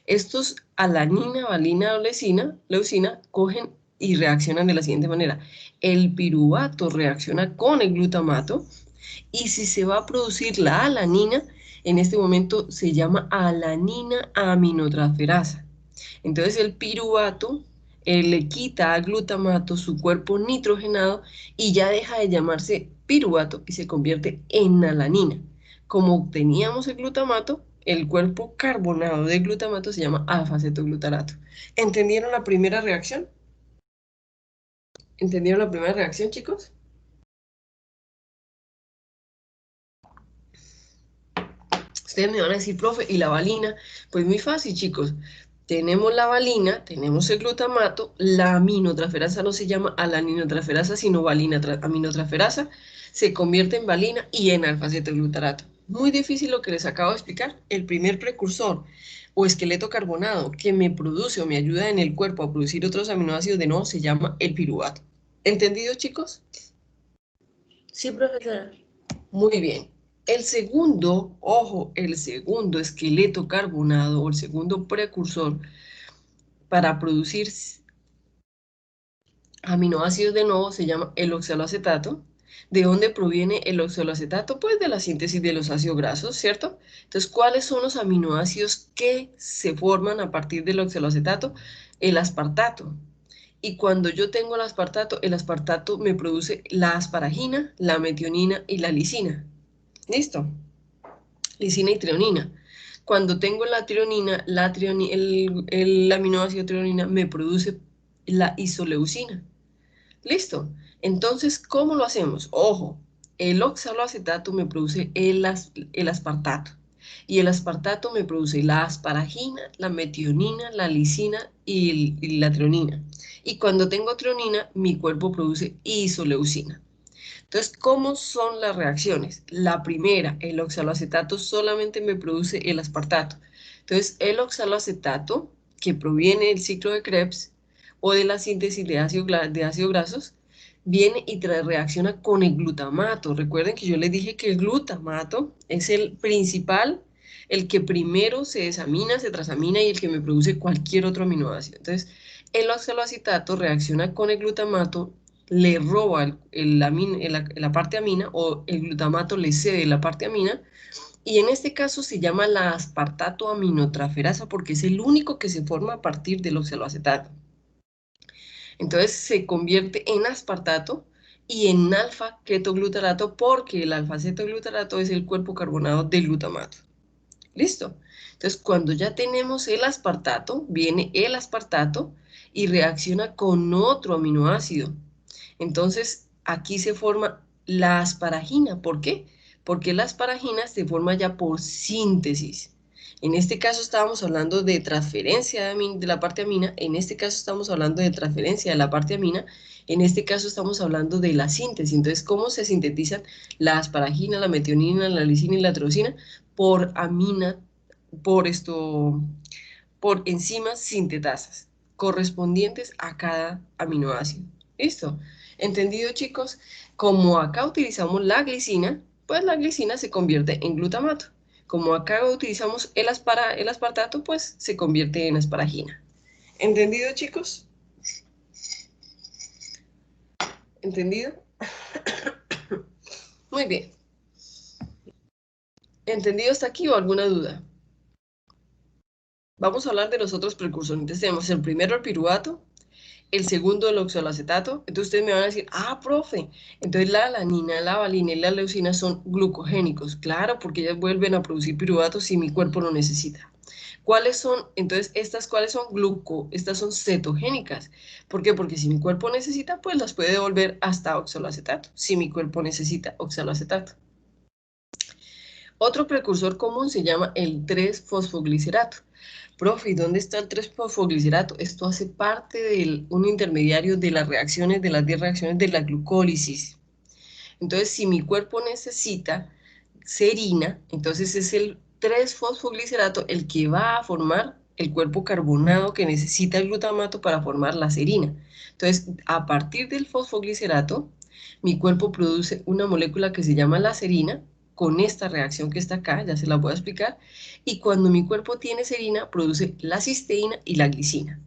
Estos alanina, valina o leucina cogen y reaccionan de la siguiente manera. El piruvato reacciona con el glutamato y si se va a producir la alanina, en este momento se llama alanina aminotransferasa. Entonces el piruvato le quita al glutamato su cuerpo nitrogenado y ya deja de llamarse piruvato y se convierte en alanina. Como obteníamos el glutamato, el cuerpo carbonado de glutamato se llama alfa-cetoglutarato. ¿Entendieron la primera reacción? ¿Entendieron la primera reacción, chicos? Ustedes me van a decir, profe, ¿y la valina? Pues muy fácil, chicos. Tenemos la valina, tenemos el glutamato, la aminotransferasa no se llama alaninotransferasa, sino valina aminotransferasa, se convierte en valina y en alfa-cetoglutarato. Muy difícil lo que les acabo de explicar. El primer precursor o esqueleto carbonado que me produce o me ayuda en el cuerpo a producir otros aminoácidos de nuevo se llama el piruvato. ¿Entendido, chicos? Sí, profesora. Muy bien. El segundo, ojo, el segundo esqueleto carbonado o el segundo precursor para producir aminoácidos de nuevo se llama el oxaloacetato. ¿De dónde proviene el oxaloacetato? Pues de la síntesis de los ácidos grasos, ¿cierto? Entonces, ¿cuáles son los aminoácidos que se forman a partir del oxaloacetato? El aspartato. Y cuando yo tengo el aspartato me produce la asparagina, la metionina y la lisina. ¿Listo? Lisina y treonina. Cuando tengo la trionina, el aminoácido treonina me produce la isoleucina. ¿Listo? Entonces, ¿cómo lo hacemos? Ojo, el oxaloacetato me produce el aspartato. Y el aspartato me produce la asparagina, la metionina, la lisina y la treonina. Y cuando tengo treonina, mi cuerpo produce isoleucina. Entonces, ¿cómo son las reacciones? La primera, el oxaloacetato solamente me produce el aspartato. Entonces, el oxaloacetato, que proviene del ciclo de Krebs o de la síntesis de ácidos grasos, viene y reacciona con el glutamato. Recuerden que yo les dije que el glutamato es el principal, el que primero se desamina, se transamina y el que me produce cualquier otro aminoácido. Entonces, el oxaloacetato reacciona con el glutamato, le roba la parte amina o el glutamato le cede la parte amina y en este caso se llama la aspartato aminotransferasa porque es el único que se forma a partir del oxaloacetato. Entonces se convierte en aspartato y en alfa-cetoglutarato porque el alfa-cetoglutarato es el cuerpo carbonado del glutamato. ¿Listo? Entonces cuando ya tenemos el aspartato, viene el aspartato y reacciona con otro aminoácido. Entonces, aquí se forma la asparagina. ¿Por qué? Porque la asparagina se forma ya por síntesis. En este caso estábamos hablando de transferencia de la parte amina, en este caso estamos hablando de transferencia de la parte amina, en este caso estamos hablando de la síntesis. Entonces, ¿cómo se sintetizan la asparagina, la metionina, la lisina y la tirosina? Por amina, por enzimas sintetasas, correspondientes a cada aminoácido. ¿Listo? ¿Entendido, chicos? Como acá utilizamos la glicina, pues la glicina se convierte en glutamato. Como acá utilizamos el aspartato, pues se convierte en asparagina. ¿Entendido, chicos? ¿Entendido? Muy bien. ¿Entendido hasta aquí o alguna duda? Vamos a hablar de los otros precursores. Entonces tenemos el primero, el piruvato, el segundo, el oxaloacetato. Entonces ustedes me van a decir, ah, profe, entonces la alanina, la valina y la leucina son glucogénicos. Claro, porque ellas vuelven a producir piruvato si mi cuerpo lo necesita. ¿Cuáles son? Entonces, ¿cuáles son? Estas son cetogénicas. ¿Por qué? Porque si mi cuerpo necesita, pues las puede devolver hasta oxaloacetato, si mi cuerpo necesita oxaloacetato. Otro precursor común se llama el 3-fosfoglicerato. Profe, ¿y dónde está el 3-fosfoglicerato? Esto hace parte de un intermediario de las reacciones, de las 10 reacciones de la glucólisis. Entonces, si mi cuerpo necesita serina, entonces es el 3-fosfoglicerato el que va a formar el cuerpo carbonado que necesita el glutamato para formar la serina. Entonces, a partir del fosfoglicerato, mi cuerpo produce una molécula que se llama la serina, con esta reacción que está acá, ya se la voy a explicar, y cuando mi cuerpo tiene serina, produce la cisteína y la glicina.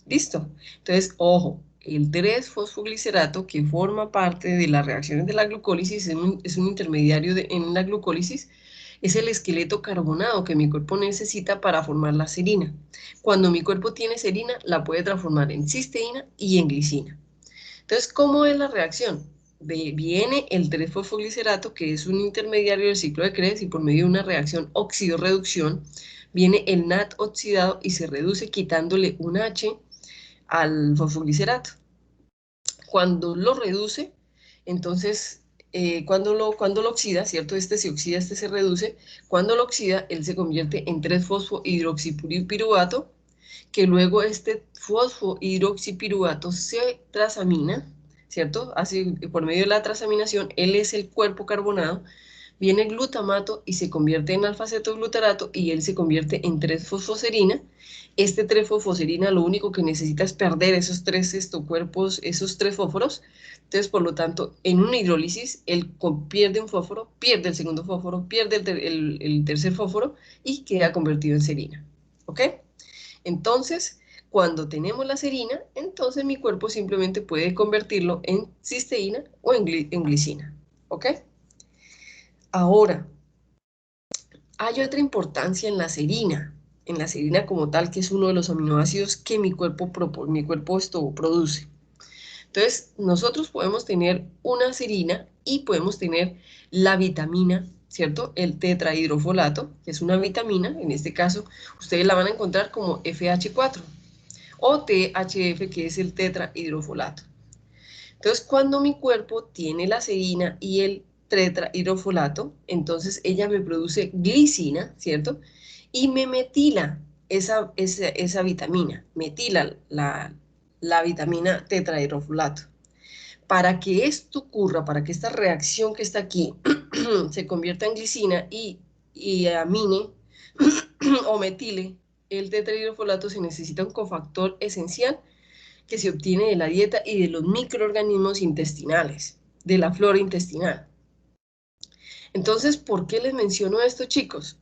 ¿Listo? Entonces, ojo, el 3-fosfoglicerato, que forma parte de las reacciones de la glucólisis, es un intermediario en la glucólisis, es el esqueleto carbonado que mi cuerpo necesita para formar la serina. Cuando mi cuerpo tiene serina, la puede transformar en cisteína y en glicina. Entonces, ¿cómo es la reacción? Viene el 3-fosfoglicerato, que es un intermediario del ciclo de Krebs, y por medio de una reacción óxido-reducción, viene el NAT oxidado y se reduce quitándole un H al fosfoglicerato. Cuando lo reduce, entonces, cuando lo oxida, ¿cierto? Este se oxida, este se reduce. Cuando lo oxida, él se convierte en 3-fosfohidroxipiruvato, que luego este fosfohidroxipiruvato se trasamina, ¿cierto? Así, por medio de la trasaminación, él es el cuerpo carbonado, viene el glutamato y se convierte en alfa-cetoglutarato y él se convierte en 3-fosfoserina. Este 3-fosfoserina lo único que necesita es perder esos tres cuerpos, esos 3 fósforos. Entonces, por lo tanto, en una hidrólisis, él pierde un fósforo, pierde el segundo fósforo, pierde el tercer fósforo y queda convertido en serina. ¿Ok? Entonces, cuando tenemos la serina, entonces mi cuerpo simplemente puede convertirlo en cisteína o en glicina. ¿Ok? Ahora, hay otra importancia en la serina como tal, que es uno de los aminoácidos que mi cuerpo produce. Entonces, nosotros podemos tener una serina y podemos tener la vitamina, ¿cierto? El tetrahidrofolato, que es una vitamina, en este caso, ustedes la van a encontrar como FH4 o THF, que es el tetrahidrofolato. Entonces, cuando mi cuerpo tiene la serina y el tetrahidrofolato, entonces ella me produce glicina, ¿cierto? Y me metila esa vitamina, metila la vitamina tetrahidrofolato. Para que esto ocurra, para que esta reacción que está aquí se convierta en glicina y amine o metile el tetrahidrofolato, se necesita un cofactor esencial que se obtiene de la dieta y de los microorganismos intestinales, de la flora intestinal. Entonces, ¿por qué les menciono esto, chicos?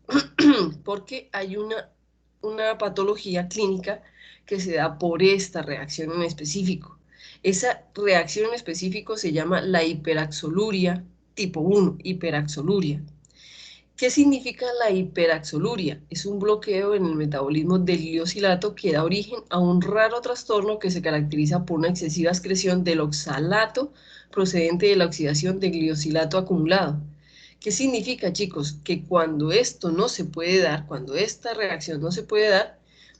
Porque hay una patología clínica que se da por esta reacción en específico. Esa reacción en específico se llama la hiperaxoluria tipo 1, hiperaxoluria. ¿Qué significa la hiperaxoluria? Es un bloqueo en el metabolismo del gliosilato que da origen a un raro trastorno que se caracteriza por una excesiva excreción del oxalato procedente de la oxidación del gliosilato acumulado. ¿Qué significa, chicos? Que cuando esto no se puede dar, cuando esta reacción no se puede dar,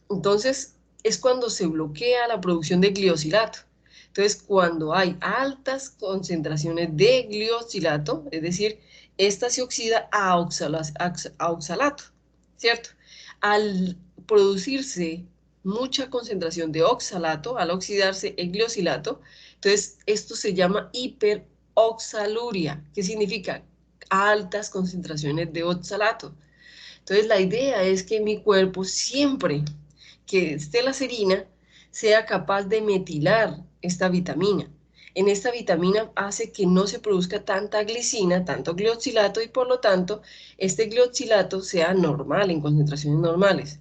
entonces es cuando se bloquea la producción de gliosilato. Entonces, cuando hay altas concentraciones de gliosilato, es decir, esta se oxida a oxalato, ¿cierto? al producirse mucha concentración de oxalato, al oxidarse el gliosilato, entonces esto se llama hiperoxaluria, que significa altas concentraciones de oxalato. Entonces la idea es que mi cuerpo siempre que esté la serina sea capaz de metilar esta vitamina. En esta vitamina hace que no se produzca tanta glicina, tanto glioxilato, y por lo tanto este glioxilato sea normal, en concentraciones normales.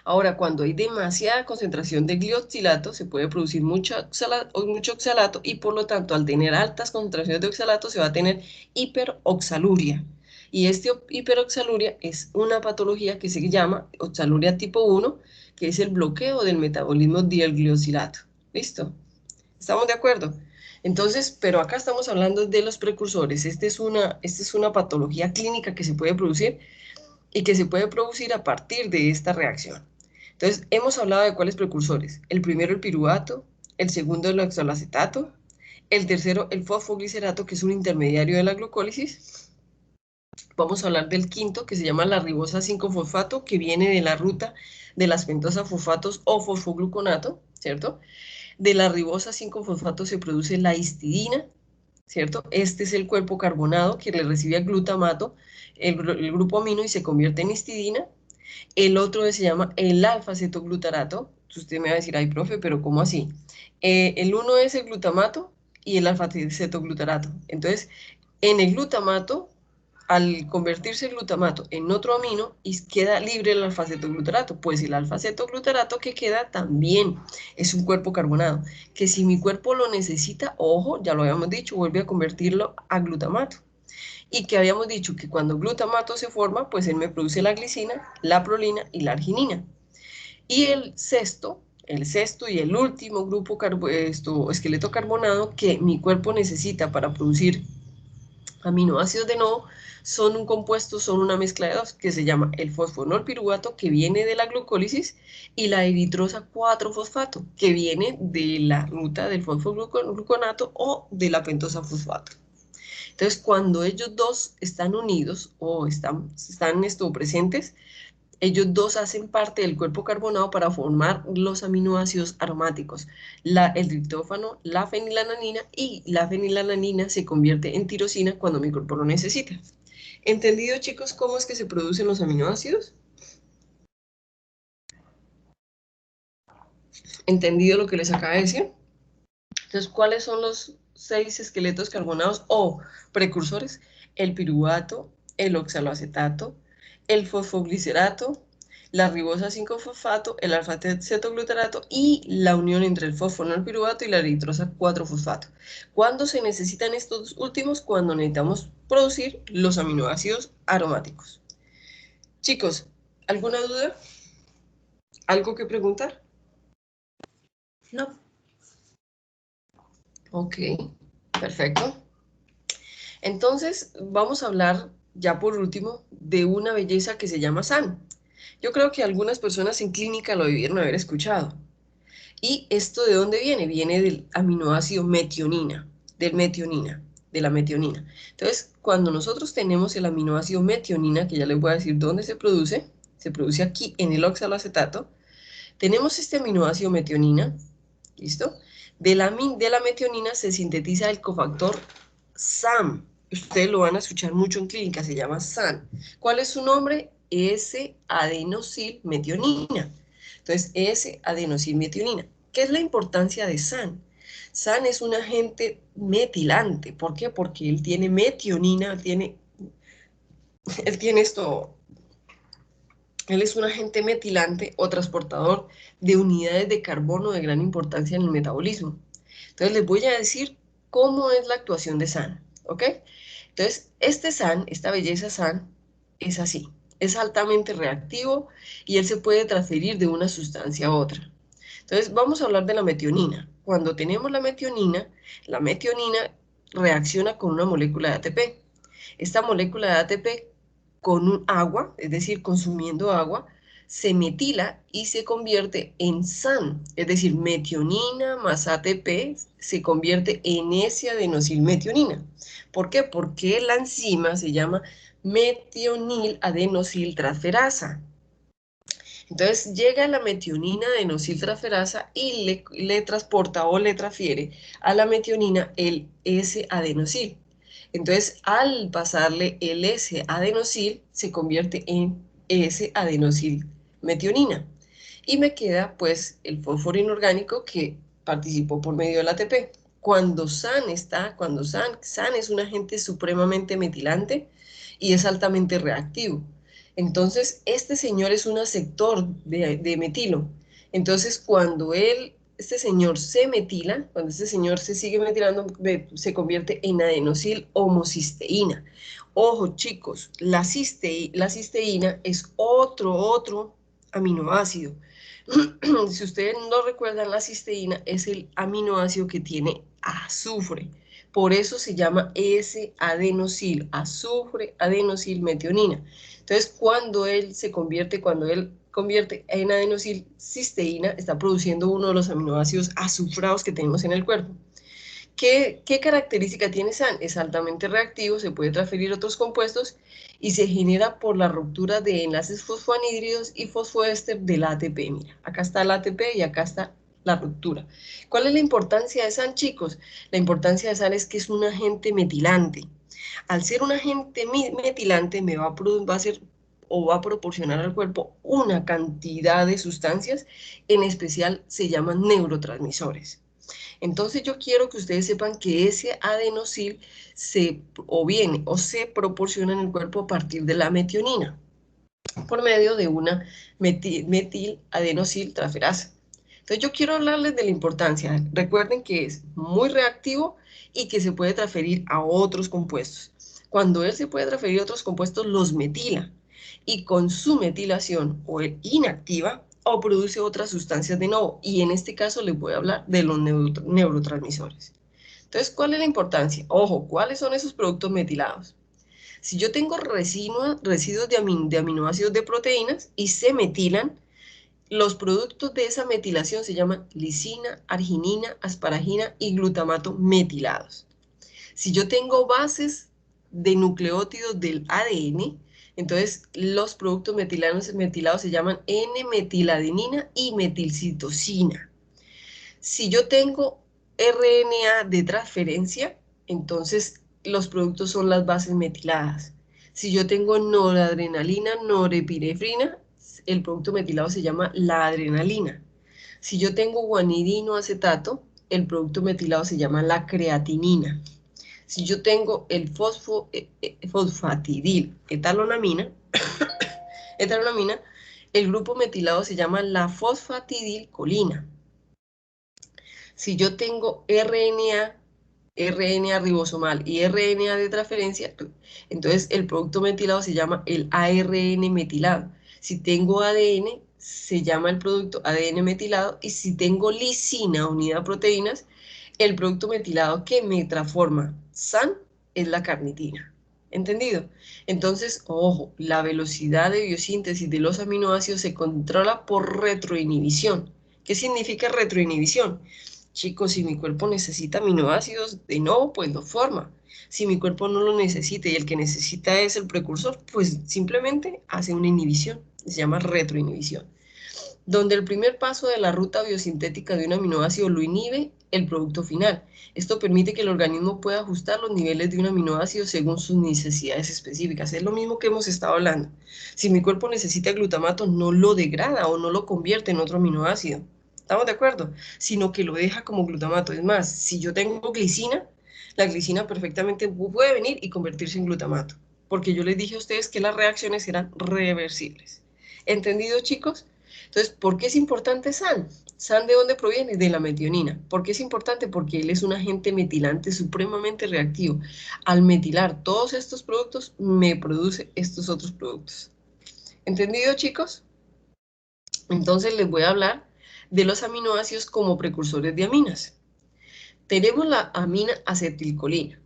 Ahora, cuando hay demasiada concentración de glioxilato, se puede producir mucho oxalato y por lo tanto, al tener altas concentraciones de oxalato, se va a tener hiperoxaluria. Y este hiperoxaluria es una patología que se llama oxaluria tipo 1, que es el bloqueo del metabolismo del gliosilato. ¿Listo? ¿Estamos de acuerdo? Entonces, pero acá estamos hablando de los precursores. Esta es una patología clínica que se puede producir y que se puede producir a partir de esta reacción. Entonces, hemos hablado de cuáles precursores. El primero, el piruvato, el segundo, el oxaloacetato, el tercero, el fosfoglicerato, que es un intermediario de la glucólisis. Vamos a hablar del quinto, que se llama la ribosa 5-fosfato, que viene de la ruta de las pentosafosfatos o fosfogluconato, ¿cierto? De la ribosa 5-fosfato se produce la histidina, ¿cierto? Este es el cuerpo carbonado que le recibe al glutamato, el grupo amino, y se convierte en histidina. El otro se llama el alfa-cetoglutarato. Usted me va a decir, ay, profe, pero ¿cómo así? El uno es el glutamato y el alfa-cetoglutarato. Entonces, en el glutamato, al convertirse el glutamato en otro amino, y queda libre el alfa-cetoglutarato, pues el alfa-cetoglutarato que queda también es un cuerpo carbonado, que si mi cuerpo lo necesita, ojo, ya lo habíamos dicho, vuelve a convertirlo a glutamato. Y que habíamos dicho que cuando glutamato se forma, pues él me produce la glicina, la prolina y la arginina. Y el sexto y el último grupo esqueleto carbonado que mi cuerpo necesita para producir aminoácidos de nuevo, son una mezcla de dos, que se llama el fosfonolpiruvato, que viene de la glucólisis, y la eritrosa 4-fosfato, que viene de la ruta del fosfogluconato o de la pentosa fosfato. Entonces, cuando ellos dos están unidos o están presentes, ellos dos hacen parte del cuerpo carbonado para formar los aminoácidos aromáticos, el triptófano, la fenilalanina, y la fenilalanina se convierte en tirosina cuando mi cuerpo lo necesita. ¿Entendido, chicos, cómo es que se producen los aminoácidos? ¿Entendido lo que les acabo de decir? Entonces, ¿cuáles son los 6 esqueletos carbonados o precursores? El piruvato, el oxaloacetato, el fosfoglicerato, la ribosa 5-fosfato, el alfa-cetoglutarato y la unión entre el fosfonolpiruvato y la eritrosa 4-fosfato. ¿Cuándo se necesitan estos últimos? Cuando necesitamos producir los aminoácidos aromáticos. Chicos, ¿alguna duda? ¿Algo que preguntar? No. Ok, perfecto. Entonces, vamos a hablar ya por último de una belleza que se llama SAN. Yo creo que algunas personas en clínica lo debieron haber escuchado. ¿Y esto de dónde viene? Viene del aminoácido metionina, de la metionina. Entonces, cuando nosotros tenemos el aminoácido metionina, que ya les voy a decir dónde se produce aquí en el oxaloacetato, tenemos este aminoácido metionina, ¿listo? De la metionina se sintetiza el cofactor SAM. Ustedes lo van a escuchar mucho en clínica, se llama SAN. ¿Cuál es su nombre? S-adenosilmetionina. Entonces, S-adenosilmetionina. ¿Qué es la importancia de SAN? SAN es un agente metilante. ¿Por qué? Porque él tiene metionina, él tiene esto. Él es un agente metilante o transportador de unidades de carbono de gran importancia en el metabolismo. Entonces les voy a decir cómo es la actuación de SAN, ¿ok? Entonces, este SAN, esta belleza SAN, es así. Es altamente reactivo y él se puede transferir de una sustancia a otra. Entonces, vamos a hablar de la metionina. Cuando tenemos la metionina reacciona con una molécula de ATP. Esta molécula de ATP con agua, es decir, consumiendo agua, se metila y se convierte en SAN, es decir, metionina más ATP se convierte en S-adenosilmetionina. ¿Por qué? Porque la enzima se llama metionil-adenosiltransferasa. Entonces llega la metionina adenosiltransferasa y le transporta o le transfiere a la metionina el S-adenosil. Entonces al pasarle el S-adenosil se convierte en S-adenosil metionina. Y me queda pues el fósforo inorgánico que participó por medio del ATP. Cuando SAN es un agente supremamente metilante y es altamente reactivo. Entonces, este señor es un aceptor de metilo. Entonces, cuando este señor se metila, cuando este señor se sigue metilando, se convierte en adenosil homocisteína. Ojo, chicos, la cisteína es otro aminoácido. Si ustedes no recuerdan, la cisteína es el aminoácido que tiene azufre. Por eso se llama S-adenosil, azufre, adenosil, metionina. Entonces, cuando él convierte en adenosil cisteína, está produciendo uno de los aminoácidos azufrados que tenemos en el cuerpo. ¿Qué característica tiene SAN? Es altamente reactivo, se puede transferir a otros compuestos y se genera por la ruptura de enlaces fosfoanhídridos y fosfoéster del ATP. Mira, acá está el ATP y acá está la ruptura. ¿Cuál es la importancia de SAN, chicos? La importancia de SAN es que es un agente metilante. Al ser un agente metilante me va a proporcionar al cuerpo una cantidad de sustancias, en especial se llaman neurotransmisores. Entonces yo quiero que ustedes sepan que ese adenosil se proporciona en el cuerpo a partir de la metionina, por medio de una metil-adenosiltransferasa. Entonces yo quiero hablarles de la importancia. Recuerden que es muy reactivo y que se puede transferir a otros compuestos. Cuando él se puede transferir a otros compuestos, los metila. Y con su metilación o inactiva, o produce otras sustancias de nuevo. Y en este caso les voy a hablar de los neurotransmisores. Entonces, ¿cuál es la importancia? Ojo, ¿cuáles son esos productos metilados? Si yo tengo residuos de aminoácidos de proteínas y se metilan, los productos de esa metilación se llaman lisina, arginina, asparagina y glutamato metilados. Si yo tengo bases de nucleótidos del ADN, entonces los productos metilados se llaman N-metiladenina y metilcitosina. Si yo tengo RNA de transferencia, entonces los productos son las bases metiladas. Si yo tengo noradrenalina, norepinefrina, el producto metilado se llama la adrenalina. Si yo tengo guanidino acetato, el producto metilado se llama la creatinina. Si yo tengo el fosfatidil etalonamina, el grupo metilado se llama la fosfatidilcolina. Si yo tengo RNA ribosomal y RNA de transferencia, entonces el producto metilado se llama el ARN metilado. Si tengo ADN, se llama el producto ADN metilado, y si tengo lisina unida a proteínas, el producto metilado que me transforma SAN es la carnitina. ¿Entendido? Entonces, ojo, la velocidad de biosíntesis de los aminoácidos se controla por retroinhibición. ¿Qué significa retroinhibición? Chicos, si mi cuerpo necesita aminoácidos, de nuevo, pues lo forma. Si mi cuerpo no lo necesita y el que necesita es el precursor, pues simplemente hace una inhibición. Se llama retroinhibición. Donde el primer paso de la ruta biosintética de un aminoácido lo inhibe el producto final. Esto permite que el organismo pueda ajustar los niveles de un aminoácido según sus necesidades específicas. Es lo mismo que hemos estado hablando. Si mi cuerpo necesita glutamato, no lo degrada o no lo convierte en otro aminoácido. ¿Estamos de acuerdo? Sino que lo deja como glutamato. Es más, si yo tengo glicina, la glicina perfectamente puede venir y convertirse en glutamato. Porque yo les dije a ustedes que las reacciones eran reversibles. ¿Entendido, chicos? Entonces, ¿por qué es importante SAN? ¿SAN de dónde proviene? De la metionina. ¿Por qué es importante? Porque él es un agente metilante supremamente reactivo. Al metilar todos estos productos, me produce estos otros productos. ¿Entendido, chicos? Entonces les voy a hablar de los aminoácidos como precursores de aminas. Tenemos la amina acetilcolina.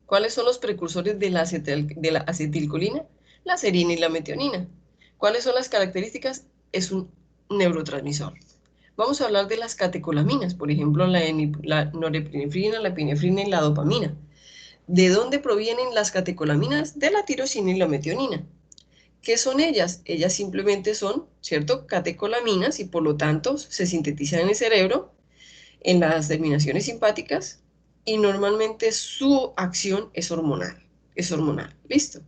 ¿Cuáles son los precursores de la acetilcolina? La serina y la metionina. ¿Cuáles son las características? Es un neurotransmisor. Vamos a hablar de las catecolaminas, por ejemplo, la norepinefrina, la epinefrina y la dopamina. ¿De dónde provienen las catecolaminas? De la tirosina y la metionina. ¿Qué son ellas? Ellas simplemente son, ¿cierto?, catecolaminas y por lo tanto se sintetizan en el cerebro, en las terminaciones simpáticas y normalmente su acción es hormonal. Es hormonal, ¿listo?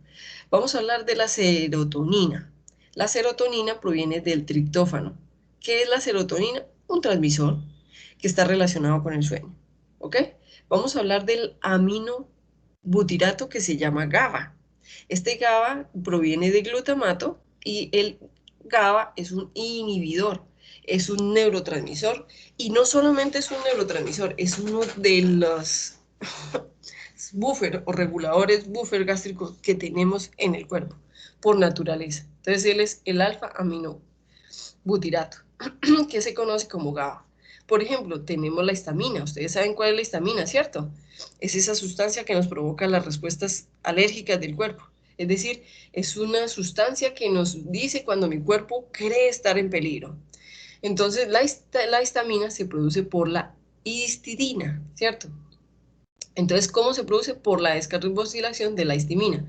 Vamos a hablar de la serotonina. La serotonina proviene del triptófano. ¿Qué es la serotonina? Un transmisor que está relacionado con el sueño, ¿ok? Vamos a hablar del aminobutirato que se llama GABA. Este GABA proviene de glutamato y el GABA es un inhibidor, es un neurotransmisor y no solamente es un neurotransmisor, es uno de los buffer o reguladores buffer gástricos que tenemos en el cuerpo por naturaleza. Entonces él es el alfa aminobutirato, que se conoce como GABA. Por ejemplo, tenemos la histamina. Ustedes saben cuál es la histamina, ¿cierto? Es esa sustancia que nos provoca las respuestas alérgicas del cuerpo. Es decir, es una sustancia que nos dice cuando mi cuerpo cree estar en peligro. Entonces, la histamina se produce por la histidina, ¿cierto? Entonces, ¿cómo se produce? Por la descarboxilación de la histamina,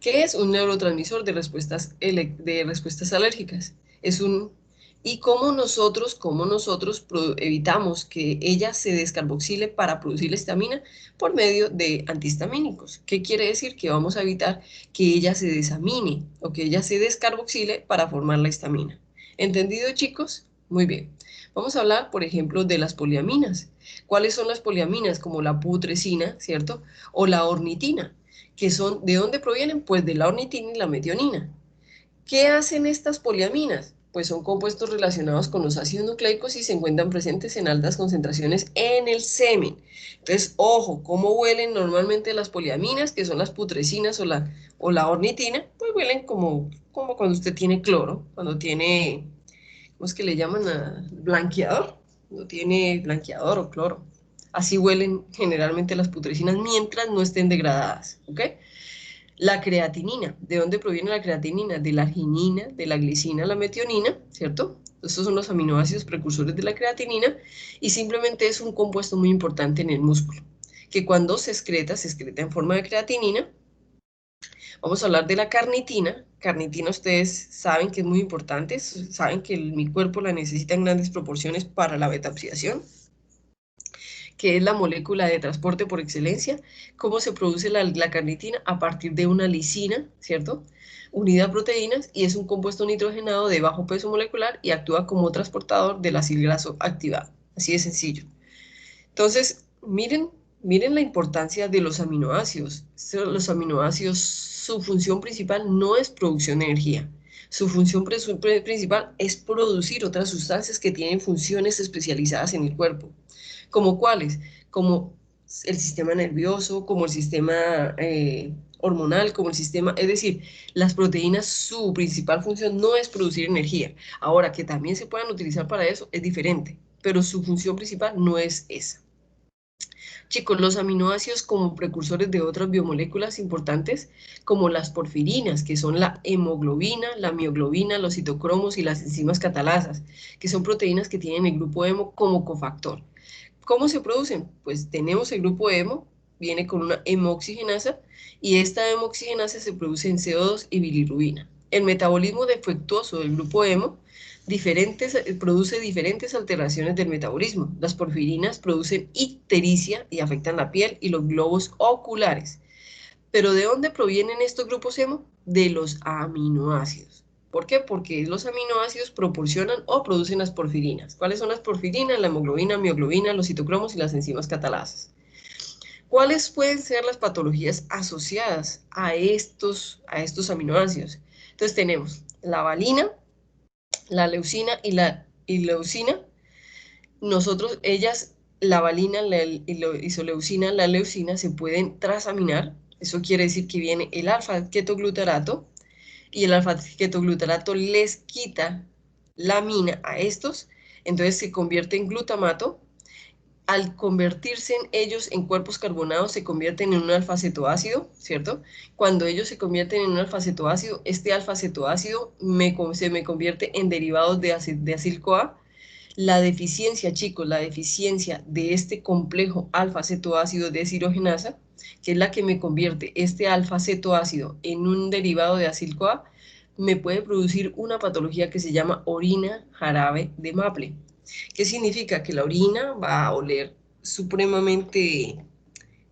que es un neurotransmisor de respuestas alérgicas. Y cómo nosotros evitamos que ella se descarboxile para producir la histamina por medio de antihistamínicos. ¿Qué quiere decir? Que vamos a evitar que ella se desamine o que ella se descarboxile para formar la histamina. ¿Entendido, chicos? Muy bien. Vamos a hablar, por ejemplo, de las poliaminas. ¿Cuáles son las poliaminas? Como la putrescina, ¿cierto? O la ornitina, que son, ¿de dónde provienen? Pues de la ornitina y la metionina. ¿Qué hacen estas poliaminas? Pues son compuestos relacionados con los ácidos nucleicos y se encuentran presentes en altas concentraciones en el semen. Entonces, ojo, ¿cómo huelen normalmente las poliaminas, que son las putresinas o la ornitina? Pues huelen como cuando usted tiene cloro, cuando tiene, ¿cómo es que le llaman? Blanqueador. No tiene blanqueador o cloro. Así huelen generalmente las putresinas mientras no estén degradadas, ¿ok? La creatinina, ¿de dónde proviene la creatinina? De la arginina, de la glicina, la metionina, ¿cierto? Estos son los aminoácidos precursores de la creatinina y simplemente es un compuesto muy importante en el músculo, que cuando se excreta en forma de creatinina. Vamos a hablar de la carnitina. Carnitina ustedes saben que es muy importante, saben que mi cuerpo la necesita en grandes proporciones para la beta-oxidación, que es la molécula de transporte por excelencia. ¿Cómo se produce la carnitina? A partir de una lisina, ¿cierto? Unida a proteínas y es un compuesto nitrogenado de bajo peso molecular y actúa como transportador del ácido graso activado. Así de sencillo. Entonces, miren la importancia de los aminoácidos. Los aminoácidos, su función principal no es producción de energía. Su función principal es producir otras sustancias que tienen funciones especializadas en el cuerpo. ¿Como cuáles? Como el sistema nervioso, como el sistema hormonal, como el sistema... Es decir, las proteínas, su principal función no es producir energía. Ahora, que también se puedan utilizar para eso es diferente, pero su función principal no es esa. Chicos, los aminoácidos como precursores de otras biomoléculas importantes, como las porfirinas, que son la hemoglobina, la mioglobina, los citocromos y las enzimas catalasas, que son proteínas que tienen el grupo hemo como cofactor. ¿Cómo se producen? Pues tenemos el grupo hemo, viene con una hemoxigenasa, y esta hemoxigenasa se produce en CO2 y bilirrubina. El metabolismo defectuoso del grupo hemo produce diferentes alteraciones del metabolismo. Las porfirinas producen ictericia y afectan la piel y los globos oculares. ¿Pero de dónde provienen estos grupos hemo? De los aminoácidos. ¿Por qué? Porque los aminoácidos proporcionan o producen las porfirinas. ¿Cuáles son las porfirinas? La hemoglobina, mioglobina, los citocromos y las enzimas catalasas. ¿Cuáles pueden ser las patologías asociadas a estos aminoácidos? Entonces tenemos la valina, la leucina y la leucina. La valina, la isoleucina, la leucina se pueden transaminar. Eso quiere decir que viene el alfa-ketoglutarato y el alfa-ketoglutarato les quita la amina a estos, entonces se convierte en glutamato. Al convertirse ellos en cuerpos carbonados, se convierten en un alfa-cetoácido, ¿cierto? Cuando ellos se convierten en un alfa-cetoácido, este alfa-cetoácido se me convierte en derivados de acil-CoA. La deficiencia, chicos, la deficiencia de este complejo alfa-cetoácido deshidrogenasa, que es la que me convierte este alfa-cetoácido en un derivado de acil-CoA, me puede producir una patología que se llama orina jarabe de maple. ¿Qué significa? Que la orina va a oler supremamente,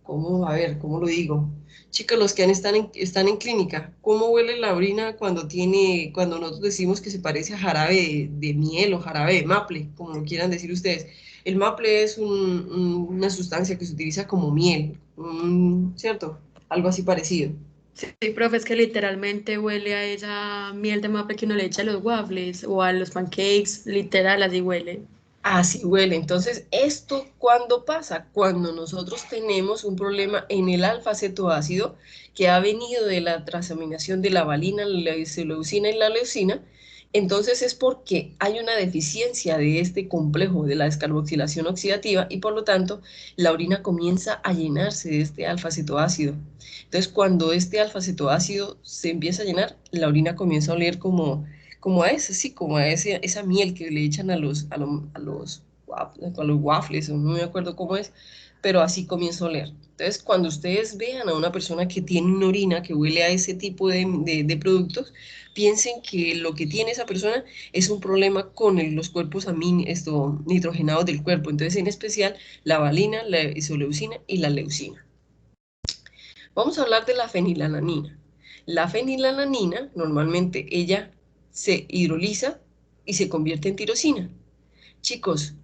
¿cómo? A ver, ¿cómo lo digo? Chicos, los que están en clínica, ¿cómo huele la orina cuando nosotros decimos que se parece a jarabe de miel o jarabe de maple, como lo quieran decir ustedes? El maple es una sustancia que se utiliza como miel, ¿cierto? Algo así parecido. Sí, profe, es que literalmente huele a esa miel de maple que uno le echa a los waffles o a los pancakes, literal, así huele. Así huele. Entonces, ¿esto cuándo pasa? Cuando nosotros tenemos un problema en el alfa-cetoácido que ha venido de la transaminación de la valina, la isoleucina y la leucina. Entonces es porque hay una deficiencia de este complejo de la descarboxilación oxidativa y por lo tanto la orina comienza a llenarse de este alfa-cetoácido. Entonces, cuando este alfa-cetoácido se empieza a llenar, la orina comienza a oler como a ese, sí, como a esa miel que le echan a los waffles, o no me acuerdo cómo es, pero así comienza a oler. Entonces, cuando ustedes vean a una persona que tiene una orina que huele a ese tipo de productos, piensen que lo que tiene esa persona es un problema con los cuerpos nitrogenados del cuerpo, entonces en especial la valina, la isoleucina y la leucina. Vamos a hablar de la fenilalanina. La fenilalanina, normalmente ella se hidroliza y se convierte en tirosina. Chicos,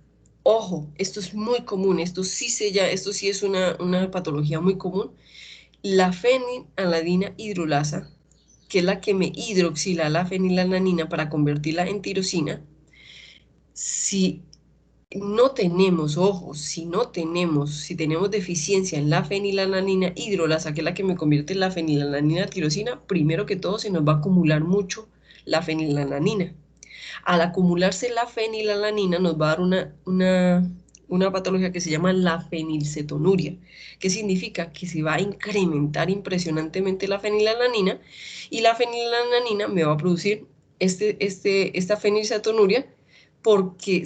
ojo, esto es muy común, esto sí es una patología muy común. La fenilalanina hidrolasa, que es la que me hidroxila la fenilalanina para convertirla en tirosina, si no tenemos, ojo, si tenemos deficiencia en la fenilalanina hidrolasa, que es la que me convierte en la fenilalanina tirosina, primero que todo se nos va a acumular mucho la fenilalanina. Al acumularse la fenilalanina nos va a dar una patología que se llama la fenilcetonuria, que significa que se va a incrementar impresionantemente la fenilalanina y la fenilalanina me va a producir esta fenilcetonuria porque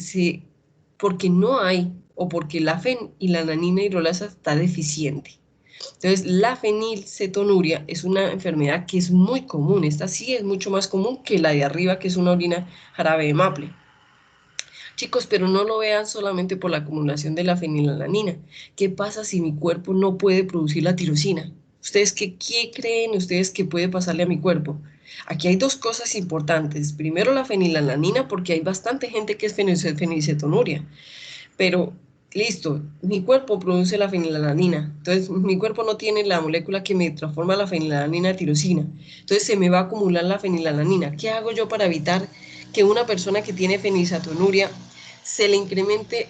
porque no hay o porque la fenilalanina hidrolasa está deficiente. Entonces, la fenilcetonuria es una enfermedad que es muy común. Esta sí es mucho más común que la de arriba, que es una orina jarabe de maple. Chicos, pero no lo vean solamente por la acumulación de la fenilalanina. ¿Qué pasa si mi cuerpo no puede producir la tirosina? ¿Ustedes qué creen ustedes que puede pasarle a mi cuerpo? Aquí hay dos cosas importantes. Primero, la fenilalanina, porque hay bastante gente que es fenilcetonuria. Pero, listo, mi cuerpo produce la fenilalanina. Entonces, mi cuerpo no tiene la molécula que me transforma la fenilalanina a tirosina. Entonces, se me va a acumular la fenilalanina. ¿Qué hago yo para evitar que una persona que tiene fenilcetonuria se le incremente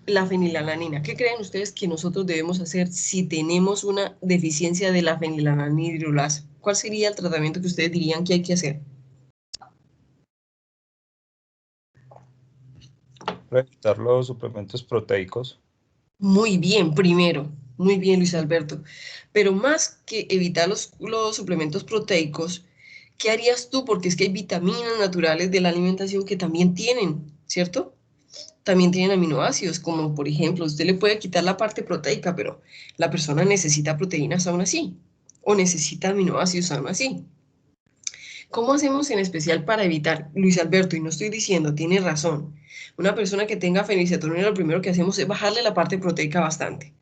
la fenilalanina? ¿Qué creen ustedes que nosotros debemos hacer si tenemos una deficiencia de la fenilalanina hidrolasa? ¿Cuál sería el tratamiento que ustedes dirían que hay que hacer? Evitar los suplementos proteicos. Muy bien, primero. Muy bien, Luis Alberto. Pero más que evitar los suplementos proteicos, ¿qué harías tú? Porque es que hay vitaminas naturales de la alimentación que también tienen, ¿cierto? También tienen aminoácidos, como por ejemplo, usted le puede quitar la parte proteica, pero la persona necesita proteínas aún así, o necesita aminoácidos aún así. ¿Cómo hacemos en especial para evitar, Luis Alberto, y no estoy diciendo, tiene razón, una persona que tenga fenilcetonuria, lo primero que hacemos es bajarle la parte proteica bastante,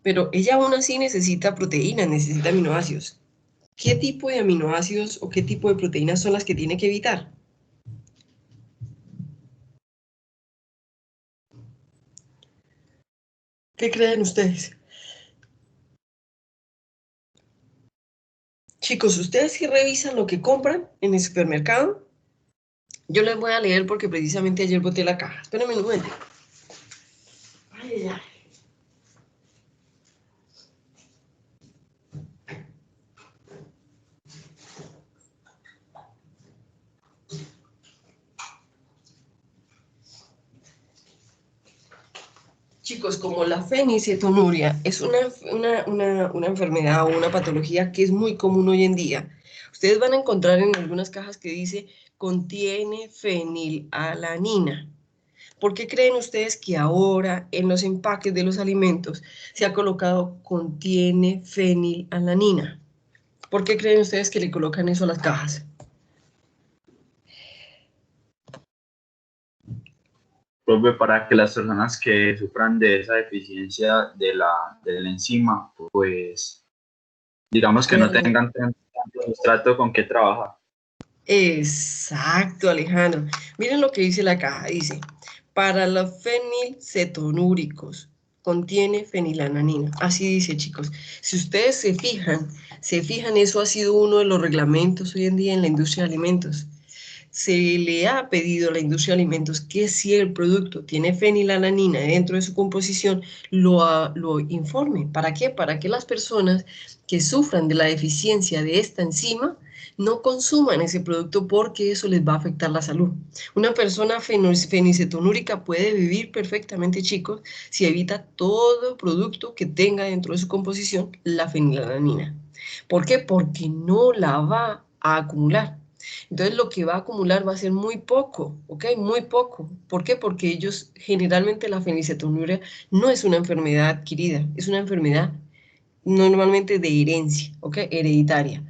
pero ella aún así necesita proteínas, necesita aminoácidos. ¿Qué tipo de aminoácidos o qué tipo de proteínas son las que tiene que evitar? ¿Qué creen ustedes? Chicos, ustedes sí revisan lo que compran en el supermercado. Yo les voy a leer porque precisamente ayer boté la caja. Espérenme un momento. Ay, ay, ay. Chicos, como la fenilcetonuria es una enfermedad o una patología que es muy común hoy en día, ustedes van a encontrar en algunas cajas que dice contiene fenilalanina. ¿Por qué creen ustedes que ahora en los empaques de los alimentos se ha colocado contiene fenilalanina? ¿Por qué creen ustedes que le colocan eso a las cajas? Profe, para que las personas que sufran de esa deficiencia de la enzima, pues digamos que no tengan tanto sustrato con qué trabajar. Exacto, Alejandro. Miren lo que dice la caja. Dice, para los fenilcetonúricos contiene fenilalanina. Así dice, chicos. Si ustedes se fijan, eso ha sido uno de los reglamentos hoy en día en la industria de alimentos. Se le ha pedido a la industria de alimentos que si el producto tiene fenilalanina dentro de su composición, lo informe. ¿Para qué? Para que las personas que sufran de la deficiencia de esta enzima no consuman ese producto porque eso les va a afectar la salud. Una persona fenilcetonúrica puede vivir perfectamente, chicos, si evita todo producto que tenga dentro de su composición la fenilalanina. ¿Por qué? Porque no la va a acumular. Entonces lo que va a acumular va a ser muy poco, ¿ok? Muy poco. ¿Por qué? Porque ellos, generalmente la fenilcetonuria no es una enfermedad adquirida, es una enfermedad normalmente de herencia, ¿ok? Hereditaria.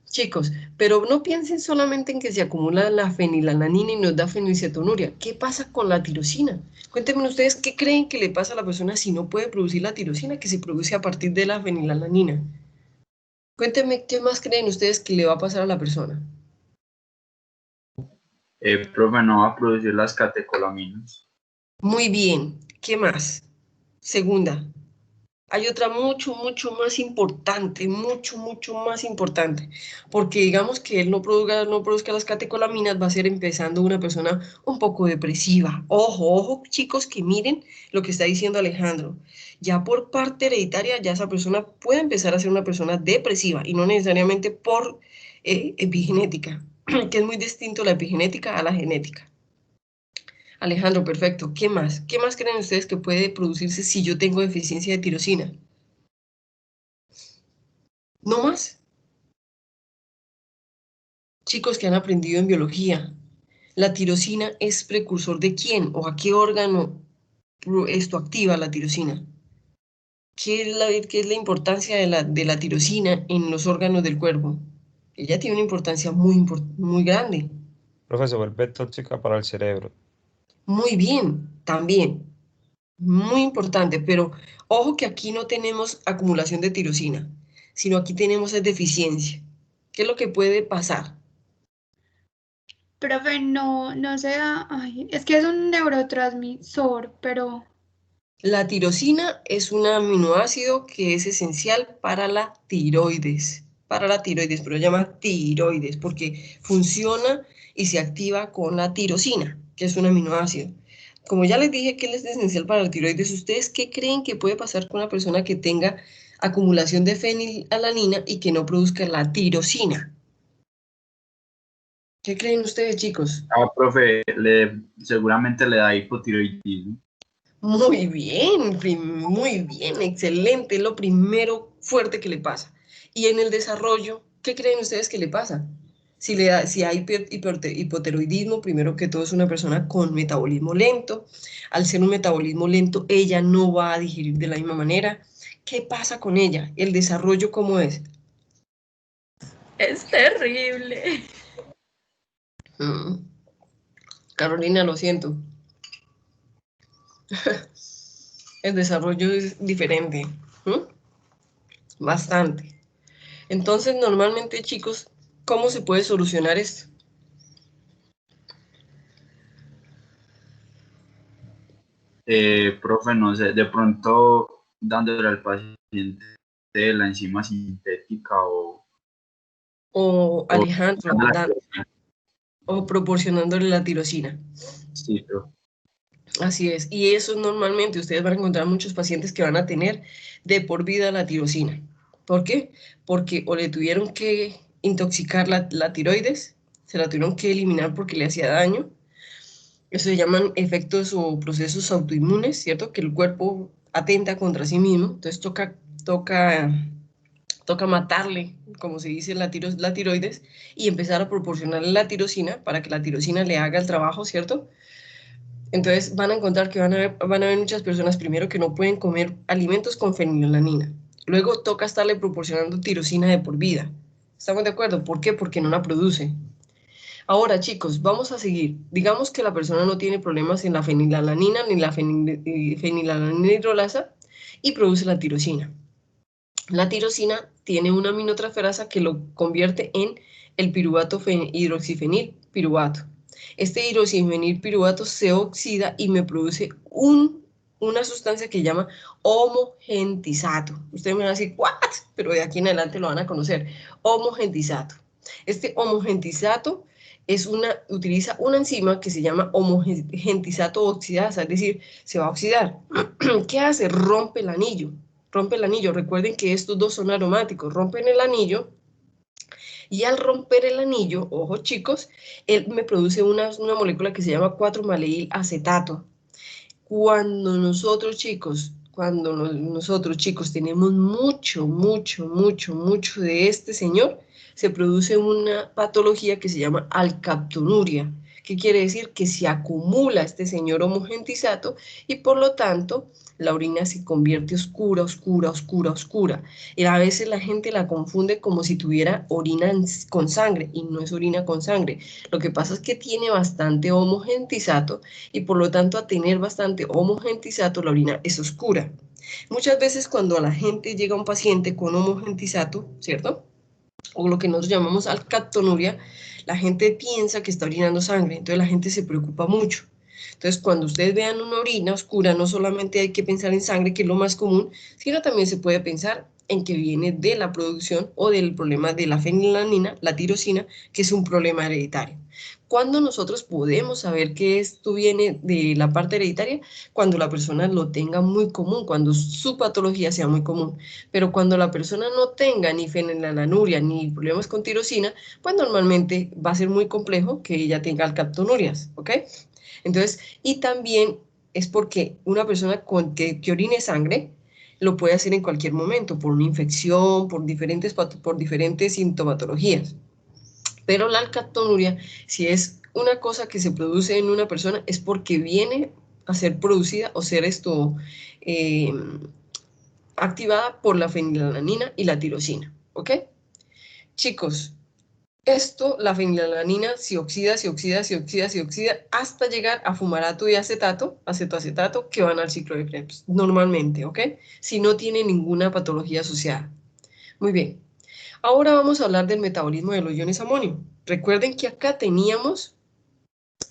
Chicos, pero no piensen solamente en que se acumula la fenilalanina y nos da fenilcetonuria. ¿Qué pasa con la tirosina? Cuéntenme ustedes qué creen que le pasa a la persona si no puede producir la tirosina que se produce a partir de la fenilalanina. Cuéntenme qué más creen ustedes que le va a pasar a la persona. Profe, no va a producir las catecolaminas. Muy bien, ¿qué más? Segunda, hay otra mucho más importante, mucho más importante, porque digamos que él no produzca las catecolaminas, va a ser empezando una persona un poco depresiva. Ojo, chicos, que miren lo que está diciendo Alejandro. Ya por parte hereditaria, ya esa persona puede empezar a ser una persona depresiva y no necesariamente por epigenética, que es muy distinto la epigenética a la genética. Alejandro, perfecto. ¿Qué más? ¿Qué más creen ustedes que puede producirse si yo tengo deficiencia de tirosina? ¿No más? Chicos que han aprendido en biología, ¿la tirosina es precursor de quién o a qué órgano esto activa la tirosina? ¿Qué es la importancia de la tirosina en los órganos del cuerpo? Ella tiene una importancia muy grande. Profe, se vuelve tóxica para el cerebro. Muy bien, también. Muy importante, pero ojo que aquí no tenemos acumulación de tirosina, sino aquí tenemos es deficiencia. ¿Qué es lo que puede pasar? Profe, no se da, ay, es que es un neurotransmisor, pero La tirosina es un aminoácido que es esencial para la tiroides, pero se llama tiroides porque funciona y se activa con la tirosina, que es un aminoácido. Como ya les dije que él es esencial para la tiroides, ¿ustedes qué creen que puede pasar con una persona que tenga acumulación de fenilalanina y que no produzca la tirosina? ¿Qué creen ustedes, chicos? Profe, seguramente le da hipotiroidismo. Muy bien, muy bien, excelente. Es lo primero fuerte que le pasa. Y en el desarrollo, ¿qué creen ustedes que le pasa? Si hay hipotiroidismo, primero que todo es una persona con metabolismo lento. Al ser un metabolismo lento, ella no va a digerir de la misma manera. ¿Qué pasa con ella? ¿El desarrollo cómo es? Es terrible. Mm. Carolina, lo siento. El desarrollo es diferente. Bastante. Entonces, normalmente, chicos, ¿cómo se puede solucionar esto? Profe, no sé, de pronto dándole al paciente la enzima sintética O o Alejandro, o proporcionándole la tirosina. sí, profe. Así es. Y eso normalmente ustedes van a encontrar muchos pacientes que van a tener de por vida la tirosina. ¿Por qué? Porque o le tuvieron que intoxicar la tiroides, se la tuvieron que eliminar porque le hacía daño. Eso se llaman efectos o procesos autoinmunes, ¿cierto? Que el cuerpo atenta contra sí mismo. Entonces toca matarle, como se dice, la tiroides y empezar a proporcionarle la tirosina para que la tirosina le haga el trabajo, ¿cierto? Entonces van a encontrar que van a haber muchas personas, primero, que no pueden comer alimentos con fenilalanina. Luego toca estarle proporcionando tirosina de por vida. ¿Estamos de acuerdo? ¿Por qué? Porque no la produce. Ahora, chicos, vamos a seguir. Digamos que la persona no tiene problemas en la fenilalanina ni la fenilalanina hidrolasa y produce la tirosina. La tirosina tiene una aminotransferasa que lo convierte en el piruvato hidroxifenil piruvato. Este hidroxifenil piruvato se oxida y me produce una sustancia que se llama homogentisato. Ustedes me van a decir, ¿what? Pero de aquí en adelante lo van a conocer. Homogentisato. Este homogentisato utiliza una enzima que se llama homogentisato oxidasa, es decir, se va a oxidar. ¿Qué hace? Rompe el anillo. Rompe el anillo. Recuerden que estos dos son aromáticos. Rompen el anillo y al romper el anillo, ojo chicos, él me produce una molécula que se llama 4-maleil acetato. Cuando nosotros chicos tenemos mucho de este señor, se produce una patología que se llama alcaptonuria. ¿Qué quiere decir? Que se acumula este señor homogentisato y por lo tanto la orina se convierte oscura. Y a veces la gente la confunde como si tuviera orina con sangre y no es orina con sangre. Lo que pasa es que tiene bastante homogentisato y por lo tanto a tener bastante homogentisato la orina es oscura. Muchas veces cuando a la gente llega un paciente con homogentisato, ¿cierto? O lo que nosotros llamamos alcaptonuria, la gente piensa que está orinando sangre, entonces la gente se preocupa mucho. Entonces, cuando ustedes vean una orina oscura, no solamente hay que pensar en sangre, que es lo más común, sino también se puede pensar en que viene de la producción o del problema de la fenilalanina, la tirosina, que es un problema hereditario. ¿Cuándo nosotros podemos saber que esto viene de la parte hereditaria? Cuando la persona lo tenga muy común, cuando su patología sea muy común. Pero cuando la persona no tenga ni fenilalanuria ni problemas con tirosina, pues normalmente va a ser muy complejo que ella tenga alcaptonurias, ¿ok? Entonces, y también es porque una persona que orine sangre lo puede hacer en cualquier momento, por una infección, por diferentes sintomatologías. Pero la alcaptonuria, si es una cosa que se produce en una persona, es porque viene a ser producida o ser activada por la fenilalanina y la tirosina, ¿ok? Chicos, la fenilalanina se oxida hasta llegar a fumarato y acetoacetato, que van al ciclo de Krebs, normalmente, ¿ok? Si no tiene ninguna patología asociada. Muy bien. Ahora vamos a hablar del metabolismo de los iones amonio. Recuerden que acá teníamos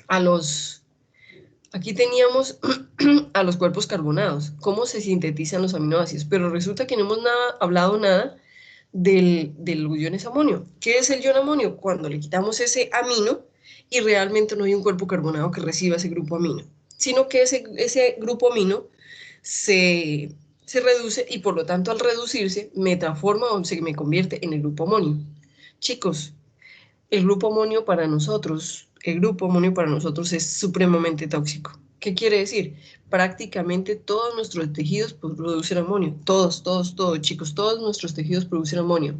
a los cuerpos carbonados, cómo se sintetizan los aminoácidos, pero resulta que no hemos hablado nada del iones amonio. ¿Qué es el ion amonio? Cuando le quitamos ese amino y realmente no hay un cuerpo carbonado que reciba ese grupo amino, sino que ese grupo amino se reduce y por lo tanto al reducirse me transforma o se me convierte en el grupo amonio. Chicos, el grupo amonio para nosotros es supremamente tóxico. ¿Qué quiere decir? Prácticamente todos nuestros tejidos producen amonio. Todos, chicos, todos nuestros tejidos producen amonio.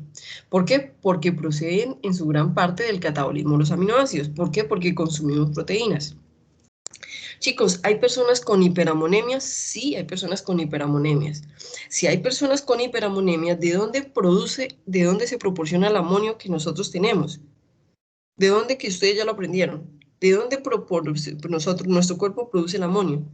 ¿Por qué? Porque proceden en su gran parte del catabolismo de los aminoácidos. ¿Por qué? Porque consumimos proteínas. Chicos, ¿hay personas con hiperammonemias? Sí, hay personas con hiperammonemias. Si hay personas con hiperammonemia, ¿de dónde se proporciona el amonio que nosotros tenemos? ¿De dónde que ustedes ya lo aprendieron? ¿De dónde nuestro cuerpo produce el amonio?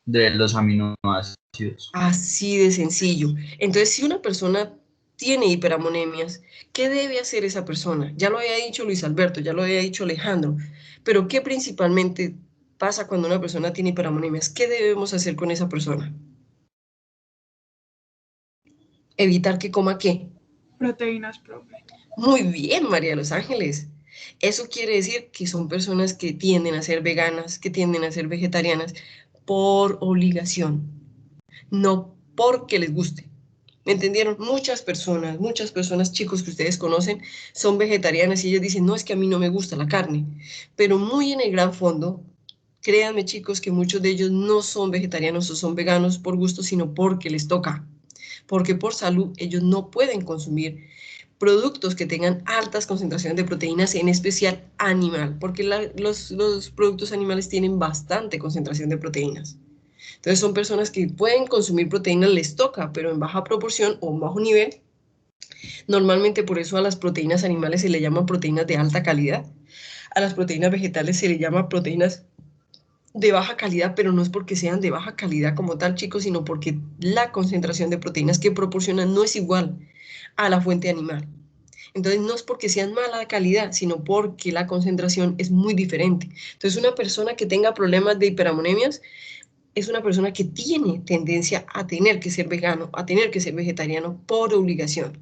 De los aminoácidos. Así de sencillo. Entonces, si una persona tiene hiperammonemias, ¿qué debe hacer esa persona? Ya lo había dicho Luis Alberto, ya lo había dicho Alejandro, pero ¿qué principalmente pasa cuando una persona tiene hiperammonemias? ¿Qué debemos hacer con esa persona? Evitar que coma ¿qué? Proteínas, profe. Muy bien, María de los Ángeles. Eso quiere decir que son personas que tienden a ser veganas, que tienden a ser vegetarianas por obligación, no porque les guste. ¿Me entendieron? Muchas personas, chicos que ustedes conocen, son vegetarianas y ellos dicen, no, es que a mí no me gusta la carne. Pero muy en el gran fondo, créanme chicos que muchos de ellos no son vegetarianos o son veganos por gusto, sino porque les toca. Porque por salud ellos no pueden consumir productos que tengan altas concentraciones de proteínas, en especial animal, porque los productos animales tienen bastante concentración de proteínas. Entonces son personas que pueden consumir proteínas, les toca, pero en baja proporción o en bajo nivel. Normalmente por eso a las proteínas animales se le llaman proteínas de alta calidad. A las proteínas vegetales se le llama proteínas de baja calidad, pero no es porque sean de baja calidad como tal, chicos, sino porque la concentración de proteínas que proporcionan no es igual a la fuente animal. Entonces no es porque sean mala calidad, sino porque la concentración es muy diferente. Entonces una persona que tenga problemas de hiperamonemias es una persona que tiene tendencia a tener que ser vegano, a tener que ser vegetariano por obligación.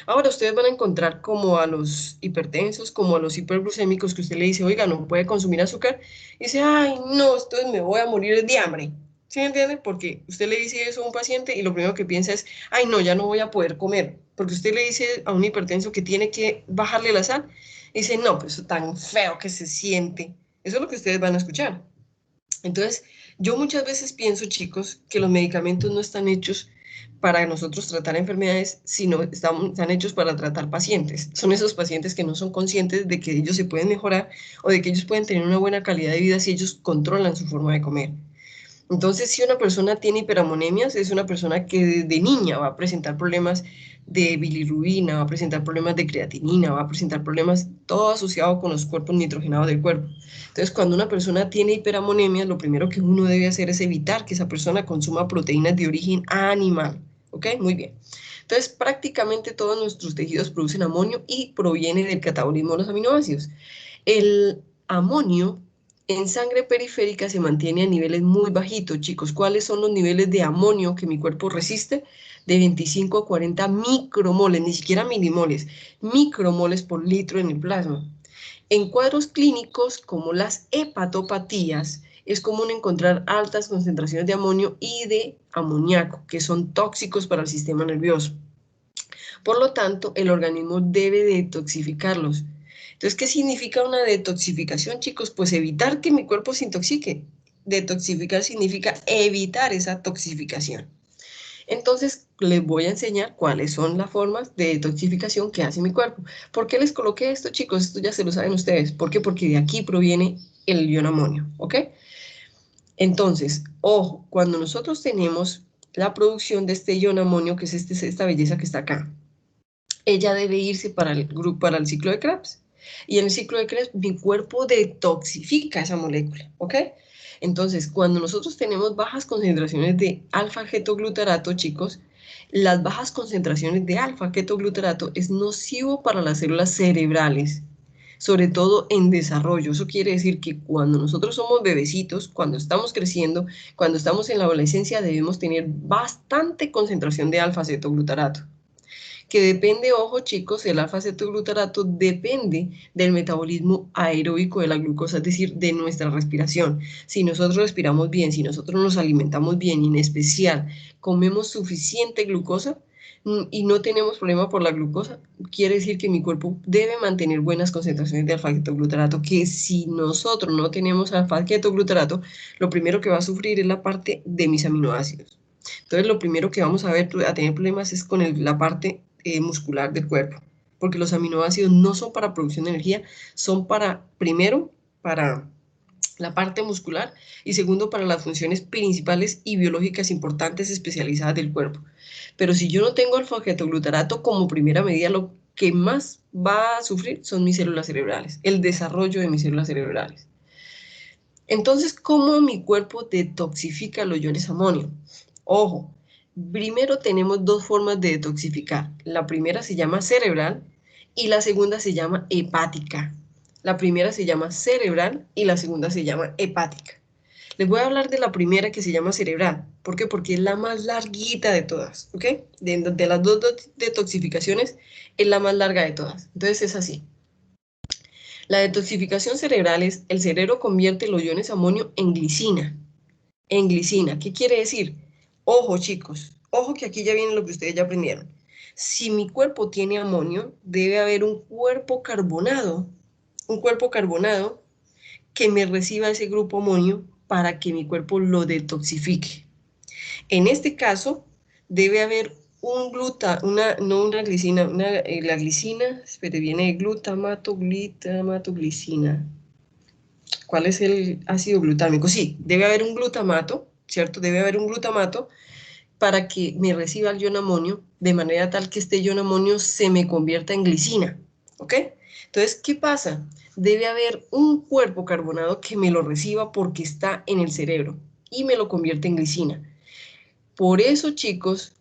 Ahora ustedes van a encontrar como a los hipertensos, como a los hiperglucémicos, que usted le dice, oiga, no puede consumir azúcar, y dice, ay, no, entonces me voy a morir de hambre. ¿Sí me entiende? Porque usted le dice eso a un paciente y lo primero que piensa es, ay, no, ya no voy a poder comer. Porque usted le dice a un hipertenso que tiene que bajarle la sal, y dice, no, pues eso tan feo que se siente. Eso es lo que ustedes van a escuchar. Entonces, yo muchas veces pienso, chicos, que los medicamentos no están hechos para nosotros tratar enfermedades, sino están hechos para tratar pacientes. Son esos pacientes que no son conscientes de que ellos se pueden mejorar o de que ellos pueden tener una buena calidad de vida si ellos controlan su forma de comer. Entonces, si una persona tiene hiperamonemias, es una persona que desde niña va a presentar problemas de bilirrubina, va a presentar problemas de creatinina, va a presentar problemas todo asociado con los cuerpos nitrogenados del cuerpo. Entonces, cuando una persona tiene hiperamonemia, lo primero que uno debe hacer es evitar que esa persona consuma proteínas de origen animal. ¿Ok? Muy bien. Entonces, prácticamente todos nuestros tejidos producen amonio y proviene del catabolismo de los aminoácidos. El amonio en sangre periférica se mantiene a niveles muy bajitos, chicos. ¿Cuáles son los niveles de amonio que mi cuerpo resiste? De 25 a 40 micromoles, ni siquiera milimoles, micromoles por litro en el plasma. En cuadros clínicos como las hepatopatías, es común encontrar altas concentraciones de amonio y de amoníaco, que son tóxicos para el sistema nervioso. Por lo tanto, el organismo debe detoxificarlos. Entonces, ¿qué significa una detoxificación, chicos? Pues evitar que mi cuerpo se intoxique. Detoxificar significa evitar esa toxificación. Entonces, les voy a enseñar cuáles son las formas de detoxificación que hace mi cuerpo. ¿Por qué les coloqué esto, chicos? Esto ya se lo saben ustedes. ¿Por qué? Porque de aquí proviene el ion amonio, ¿ok? Entonces, ojo, cuando nosotros tenemos la producción de este ion amonio, que es esta belleza que está acá, ella debe irse para el ciclo de Krebs. Y en el ciclo de Krebs, mi cuerpo detoxifica esa molécula, ¿ok? Entonces, cuando nosotros tenemos bajas concentraciones de alfa-ketoglutarato, chicos, las bajas concentraciones de alfa-ketoglutarato es nocivo para las células cerebrales, sobre todo en desarrollo. Eso quiere decir que cuando nosotros somos bebecitos, cuando estamos creciendo, cuando estamos en la adolescencia, debemos tener bastante concentración de alfa-cetoglutarato, que depende, ojo chicos, el alfa-cetoglutarato depende del metabolismo aeróbico de la glucosa, es decir, de nuestra respiración. Si nosotros respiramos bien, si nosotros nos alimentamos bien y en especial comemos suficiente glucosa y no tenemos problema por la glucosa, quiere decir que mi cuerpo debe mantener buenas concentraciones de alfa-cetoglutarato, que si nosotros no tenemos alfa-cetoglutarato, lo primero que va a sufrir es la parte de mis aminoácidos. Entonces, lo primero que vamos a tener problemas es con la parte muscular del cuerpo, porque los aminoácidos no son para producción de energía, son primero, para la parte muscular y segundo, para las funciones principales y biológicas importantes especializadas del cuerpo. Pero si yo no tengo alfa-ketoglutarato como primera medida, lo que más va a sufrir son mis células cerebrales, el desarrollo de mis células cerebrales. Entonces, ¿cómo mi cuerpo detoxifica los iones amonio? Ojo, primero tenemos dos formas de detoxificar. La primera se llama cerebral y la segunda se llama hepática. La primera se llama cerebral y la segunda se llama hepática. Les voy a hablar de la primera, que se llama cerebral. ¿Por qué? Porque es la más larguita de todas, ¿ok? De las dos detoxificaciones, es la más larga de todas. Entonces es así. La detoxificación cerebral es: el cerebro convierte los iones amonio en glicina. En glicina, ¿qué quiere decir? Ojo chicos, ojo que aquí ya viene lo que ustedes ya aprendieron. Si mi cuerpo tiene amonio, debe haber un cuerpo carbonado que me reciba ese grupo amonio para que mi cuerpo lo detoxifique. En este caso, debe haber no una glicina, la glicina, espere, viene de glutamato, glicina. ¿Cuál es el ácido glutámico? Sí, debe haber un glutamato, ¿cierto? Debe haber un glutamato para que me reciba el ion amonio, de manera tal que este ion amonio se me convierta en glicina, ¿ok? Entonces, ¿qué pasa? Debe haber un cuerpo carbonado que me lo reciba porque está en el cerebro y me lo convierte en glicina. Por eso, chicos,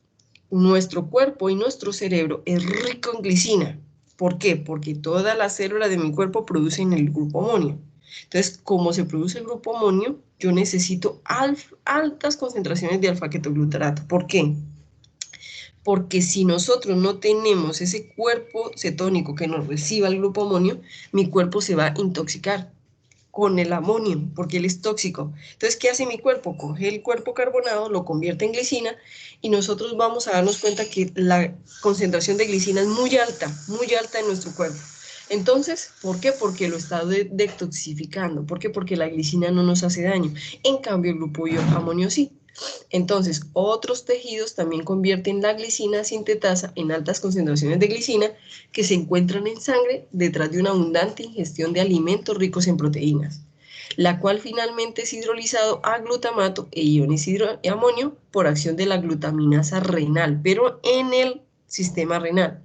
nuestro cuerpo y nuestro cerebro es rico en glicina. ¿Por qué? Porque todas las células de mi cuerpo producen el grupo amonio. Entonces, como se produce el grupo amonio, yo necesito altas concentraciones de alfa-ketoglutarato. ¿Por qué? Porque si nosotros no tenemos ese cuerpo cetónico que nos reciba el grupo amonio, mi cuerpo se va a intoxicar con el amonio, porque él es tóxico. Entonces, ¿qué hace mi cuerpo? Coge el cuerpo carbonado, lo convierte en glicina, y nosotros vamos a darnos cuenta que la concentración de glicina es muy alta en nuestro cuerpo. Entonces, ¿por qué? Porque lo está detoxificando. ¿Por qué? Porque la glicina no nos hace daño. En cambio, el grupo amonio sí. Entonces, otros tejidos también convierten la glicina sintetasa en altas concentraciones de glicina que se encuentran en sangre detrás de una abundante ingestión de alimentos ricos en proteínas, la cual finalmente es hidrolizado a glutamato e iones de amonio por acción de la glutaminasa renal, pero en el sistema renal.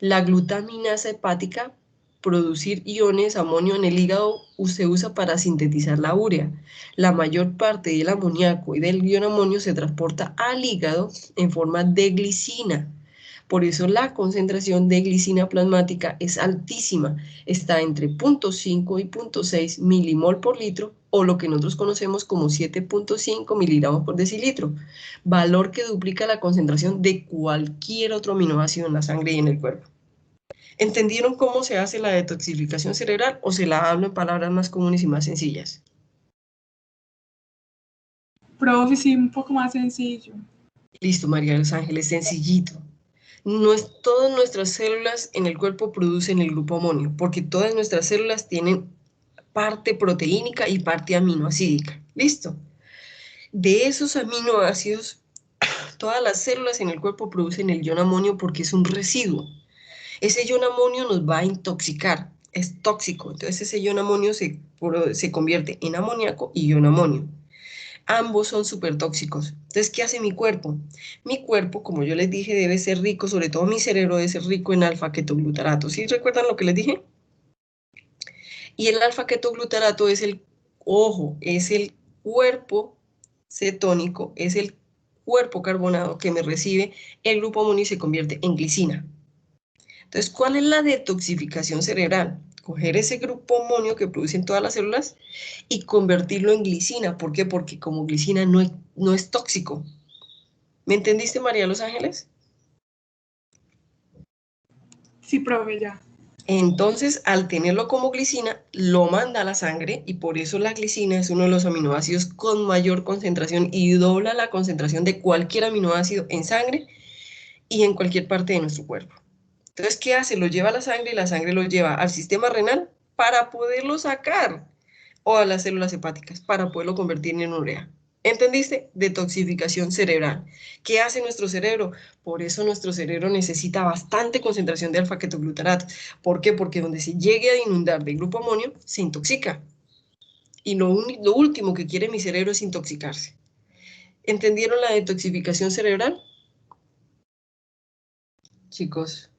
La glutaminasa hepática, producir iones amonio en el hígado, se usa para sintetizar la urea. La mayor parte del amoníaco y del ion amonio se transporta al hígado en forma de glicina. Por eso la concentración de glicina plasmática es altísima, está entre 0.5 y 0.6 milimol por litro, o lo que nosotros conocemos como 7.5 miligramos por decilitro, valor que duplica la concentración de cualquier otro aminoácido en la sangre y en el cuerpo. ¿Entendieron cómo se hace la detoxificación cerebral o se la hablo en palabras más comunes y más sencillas? Profe, sí, un poco más sencillo. Listo, María de los Ángeles, sencillito. Todas nuestras células en el cuerpo producen el grupo amonio, porque todas nuestras células tienen parte proteínica y parte aminoácidica. ¿Listo? De esos aminoácidos, todas las células en el cuerpo producen el ion amonio porque es un residuo. Ese ion amonio nos va a intoxicar, es tóxico, entonces ese ion amonio se convierte en amoníaco y ion amonio. Ambos son súper tóxicos. Entonces, ¿qué hace mi cuerpo? Mi cuerpo, como yo les dije, debe ser rico, sobre todo mi cerebro debe ser rico en alfa-ketoglutarato. ¿Sí recuerdan lo que les dije? Y el alfa-ketoglutarato es el cuerpo cetónico, es el cuerpo carbonado que me recibe el grupo amonio y se convierte en glicina. Entonces, ¿cuál es la detoxificación cerebral? Coger ese grupo amonio que producen todas las células y convertirlo en glicina. ¿Por qué? Porque como glicina no es tóxico. ¿Me entendiste, María de los Ángeles? Sí, profe, ya. Entonces, al tenerlo como glicina, lo manda a la sangre y por eso la glicina es uno de los aminoácidos con mayor concentración y dobla la concentración de cualquier aminoácido en sangre y en cualquier parte de nuestro cuerpo. Entonces, ¿qué hace? Lo lleva a la sangre y la sangre lo lleva al sistema renal para poderlo sacar, o a las células hepáticas para poderlo convertir en urea. ¿Entendiste? Detoxificación cerebral. ¿Qué hace nuestro cerebro? Por eso nuestro cerebro necesita bastante concentración de alfa-ketoglutarato. ¿Por qué? Porque donde se llegue a inundar de grupo amonio, se intoxica. Y lo último que quiere mi cerebro es intoxicarse. ¿Entendieron la detoxificación cerebral? Chicos.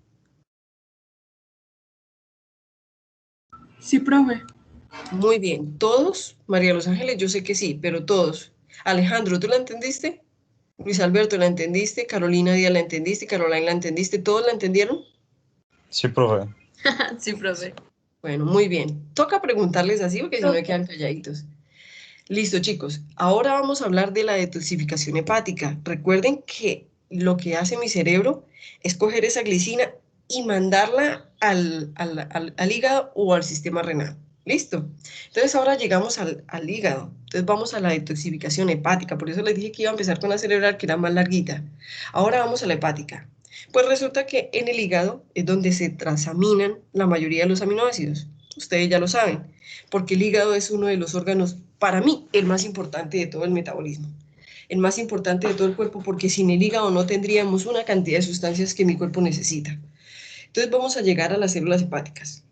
Sí, profe. Muy bien. ¿Todos? María Los Ángeles, yo sé que sí, pero todos. Alejandro, ¿tú la entendiste? Luis Alberto, ¿la entendiste? Carolina Díaz, ¿la entendiste? Caroline, ¿la entendiste? ¿Todos la entendieron? Sí, profe. Sí, profe. Bueno, muy bien. Toca preguntarles así porque si no me quedan calladitos. Listo, chicos. Ahora vamos a hablar de la detoxificación hepática. Recuerden que lo que hace mi cerebro es coger esa glicina y mandarla al hígado o al sistema renal. ¿Listo? Entonces ahora llegamos al hígado. Entonces vamos a la detoxificación hepática. Por eso les dije que iba a empezar con la cerebral, que era más larguita. Ahora vamos a la hepática. Pues resulta que en el hígado es donde se transaminan la mayoría de los aminoácidos. Ustedes ya lo saben, porque el hígado es uno de los órganos, para mí, el más importante de todo el metabolismo. el más importante de todo el cuerpo, porque sin el hígado no tendríamos una cantidad de sustancias que mi cuerpo necesita. Entonces vamos a llegar a las células hepáticas.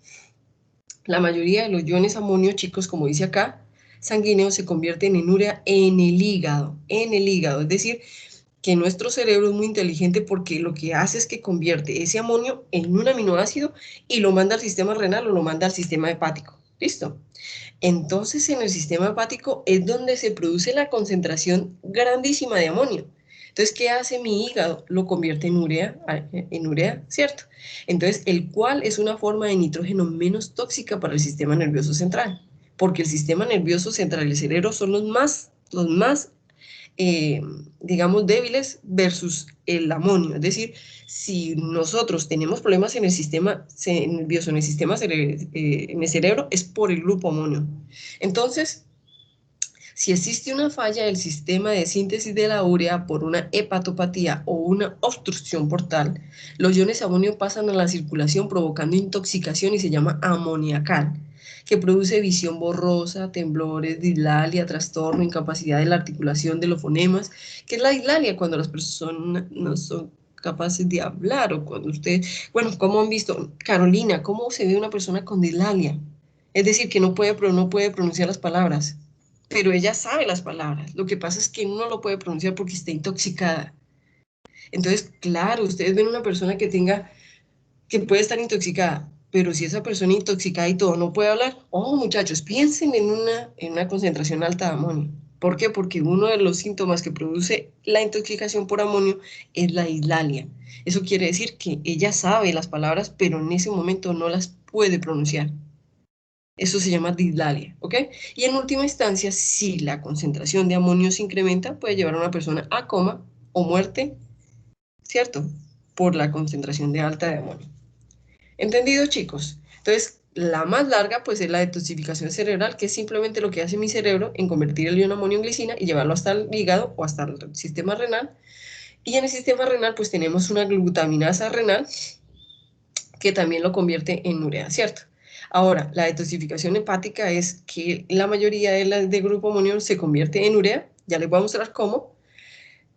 La mayoría de los iones amonio, chicos, como dice acá, sanguíneos, se convierten en urea en el hígado, es decir, que nuestro cerebro es muy inteligente porque lo que hace es que convierte ese amonio en un aminoácido y lo manda al sistema renal o lo manda al sistema hepático. ¿Listo? Entonces, en el sistema hepático es donde se produce la concentración grandísima de amonio. Entonces, ¿qué hace mi hígado? Lo convierte en urea, ¿cierto? Entonces, el cual es una forma de nitrógeno menos tóxica para el sistema nervioso central, porque el sistema nervioso central y el cerebro son los más digamos, débiles versus el amonio. Es decir, si nosotros tenemos problemas en el sistema nervioso, en el sistema en el cerebro, es por el grupo amonio. Entonces, si existe una falla del sistema de síntesis de la urea por una hepatopatía o una obstrucción portal, los iones amonio pasan a la circulación provocando intoxicación y se llama amoniacal, que produce visión borrosa, temblores, dislalia, trastorno, incapacidad de la articulación de los fonemas. ¿Qué es la dislalia? Cuando las personas no son capaces de hablar, o cuando usted, bueno, ¿cómo han visto? Carolina, ¿cómo se ve una persona con dislalia? Es decir, que no puede pronunciar las palabras, pero ella sabe las palabras. Lo que pasa es que no lo puede pronunciar porque está intoxicada. Entonces, claro, ustedes ven una persona que puede estar intoxicada, pero si esa persona intoxicada y todo no puede hablar, muchachos, piensen en una concentración alta de amonio. ¿Por qué? Porque uno de los síntomas que produce la intoxicación por amonio es la dislalia. Eso quiere decir que ella sabe las palabras, pero en ese momento no las puede pronunciar. Eso se llama dislalia, ¿ok? Y en última instancia, si la concentración de amonio se incrementa, puede llevar a una persona a coma o muerte, ¿cierto? Por la concentración de alta de amonio. ¿Entendido, chicos? Entonces, la más larga, pues, es la detoxificación cerebral, que es simplemente lo que hace mi cerebro en convertir el ion amonio en glicina y llevarlo hasta el hígado o hasta el sistema renal. Y en el sistema renal, pues, tenemos una glutaminasa renal que también lo convierte en urea, ¿cierto? Ahora, la detoxificación hepática es que la mayoría de grupo amonio se convierte en urea, ya les voy a mostrar cómo.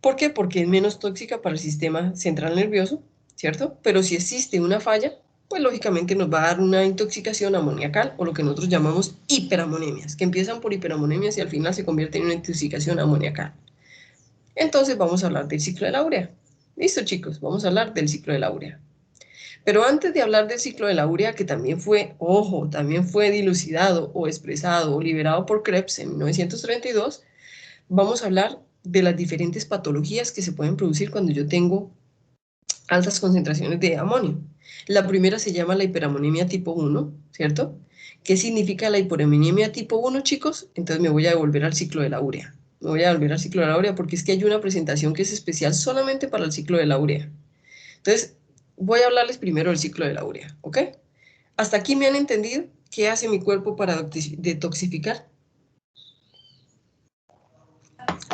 ¿Por qué? Porque es menos tóxica para el sistema central nervioso, ¿cierto? Pero si existe una falla, pues lógicamente nos va a dar una intoxicación amoniacal o lo que nosotros llamamos hiperamonemias, que empiezan por hiperamonemias y al final se convierten en una intoxicación amoniacal. Entonces vamos a hablar del ciclo de la urea. ¿Listo, chicos? Vamos a hablar del ciclo de la urea. Pero antes de hablar del ciclo de la urea, que también fue, también fue dilucidado o expresado o liberado por Krebs en 1932, vamos a hablar de las diferentes patologías que se pueden producir cuando yo tengo altas concentraciones de amonio. La primera se llama la hiperamonemia tipo 1, ¿cierto? ¿Qué significa la hiperamonemia tipo 1, chicos? Entonces me voy a devolver al ciclo de la urea. Me voy a volver al ciclo de la urea porque es que hay una presentación que es especial solamente para el ciclo de la urea. Entonces, voy a hablarles primero del ciclo de la urea, ¿ok? ¿Hasta aquí me han entendido? ¿Qué hace mi cuerpo para detoxificar?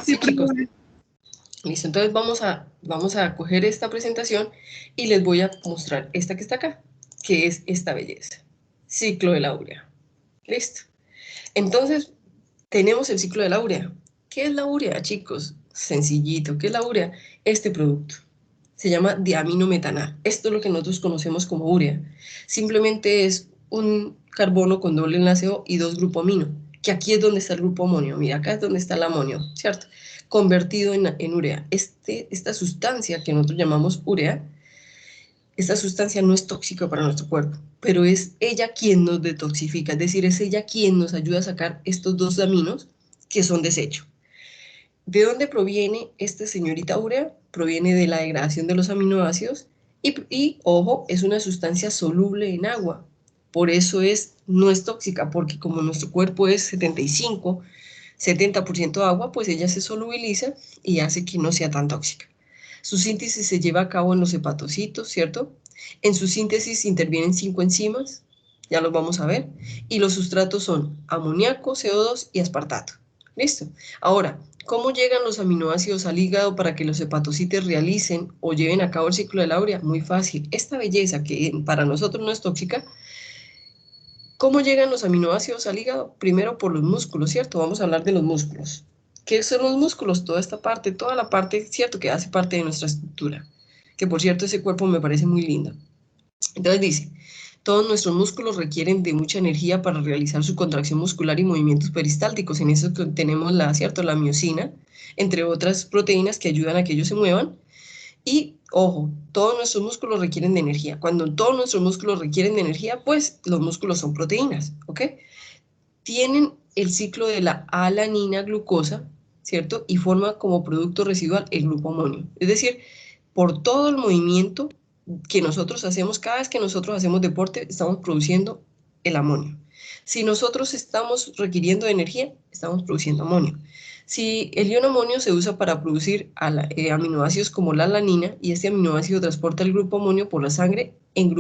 Sí, chicos. Listo, entonces vamos a coger esta presentación y les voy a mostrar esta que está acá, que es esta belleza. Ciclo de la urea. Listo. Entonces, tenemos el ciclo de la urea. ¿Qué es la urea, chicos? Sencillito. ¿Qué es la urea? Este producto. Se llama diaminometanal. Esto es lo que nosotros conocemos como urea. Simplemente es un carbono con doble enlace O y 2 grupos amino, que aquí es donde está el grupo amonio. Mira, acá es donde está el amonio, ¿cierto? Convertido en urea. Esta sustancia que nosotros llamamos urea, esta sustancia no es tóxica para nuestro cuerpo, pero es ella quien nos detoxifica, es decir, es ella quien nos ayuda a sacar estos 2 aminos que son desecho. ¿De dónde proviene esta señorita urea? Proviene de la degradación de los aminoácidos y, ojo, es una sustancia soluble en agua. Por eso no es tóxica, porque como nuestro cuerpo es 70% agua, pues ella se solubiliza y hace que no sea tan tóxica. Su síntesis se lleva a cabo en los hepatocitos, ¿cierto? En su síntesis intervienen 5 enzimas, ya los vamos a ver, y los sustratos son amoníaco, CO2 y aspartato. ¿Listo? Ahora, ¿cómo llegan los aminoácidos al hígado para que los hepatocitos realicen o lleven a cabo el ciclo de la urea? Muy fácil. Esta belleza que para nosotros no es tóxica, ¿cómo llegan los aminoácidos al hígado? Primero por los músculos, ¿cierto? Vamos a hablar de los músculos. ¿Qué son los músculos? Toda esta parte, toda la parte, cierto, que hace parte de nuestra estructura. Que por cierto, ese cuerpo me parece muy lindo. Entonces dice, todos nuestros músculos requieren de mucha energía para realizar su contracción muscular y movimientos peristálticos. En eso tenemos ¿cierto? La miosina, entre otras proteínas que ayudan a que ellos se muevan. Y, ojo, todos nuestros músculos requieren de energía. Cuando todos nuestros músculos requieren de energía, pues los músculos son proteínas, ¿ok? Tienen el ciclo de la alanina glucosa, ¿cierto? Y forma como producto residual el grupo amonio. Es decir, por todo el movimiento que nosotros hacemos, cada vez que nosotros hacemos deporte, estamos produciendo el amonio. Si nosotros estamos requiriendo de energía, estamos produciendo amonio. Si el ion amonio se usa para producir aminoácidos como la alanina, y este aminoácido transporta el grupo amonio por la sangre en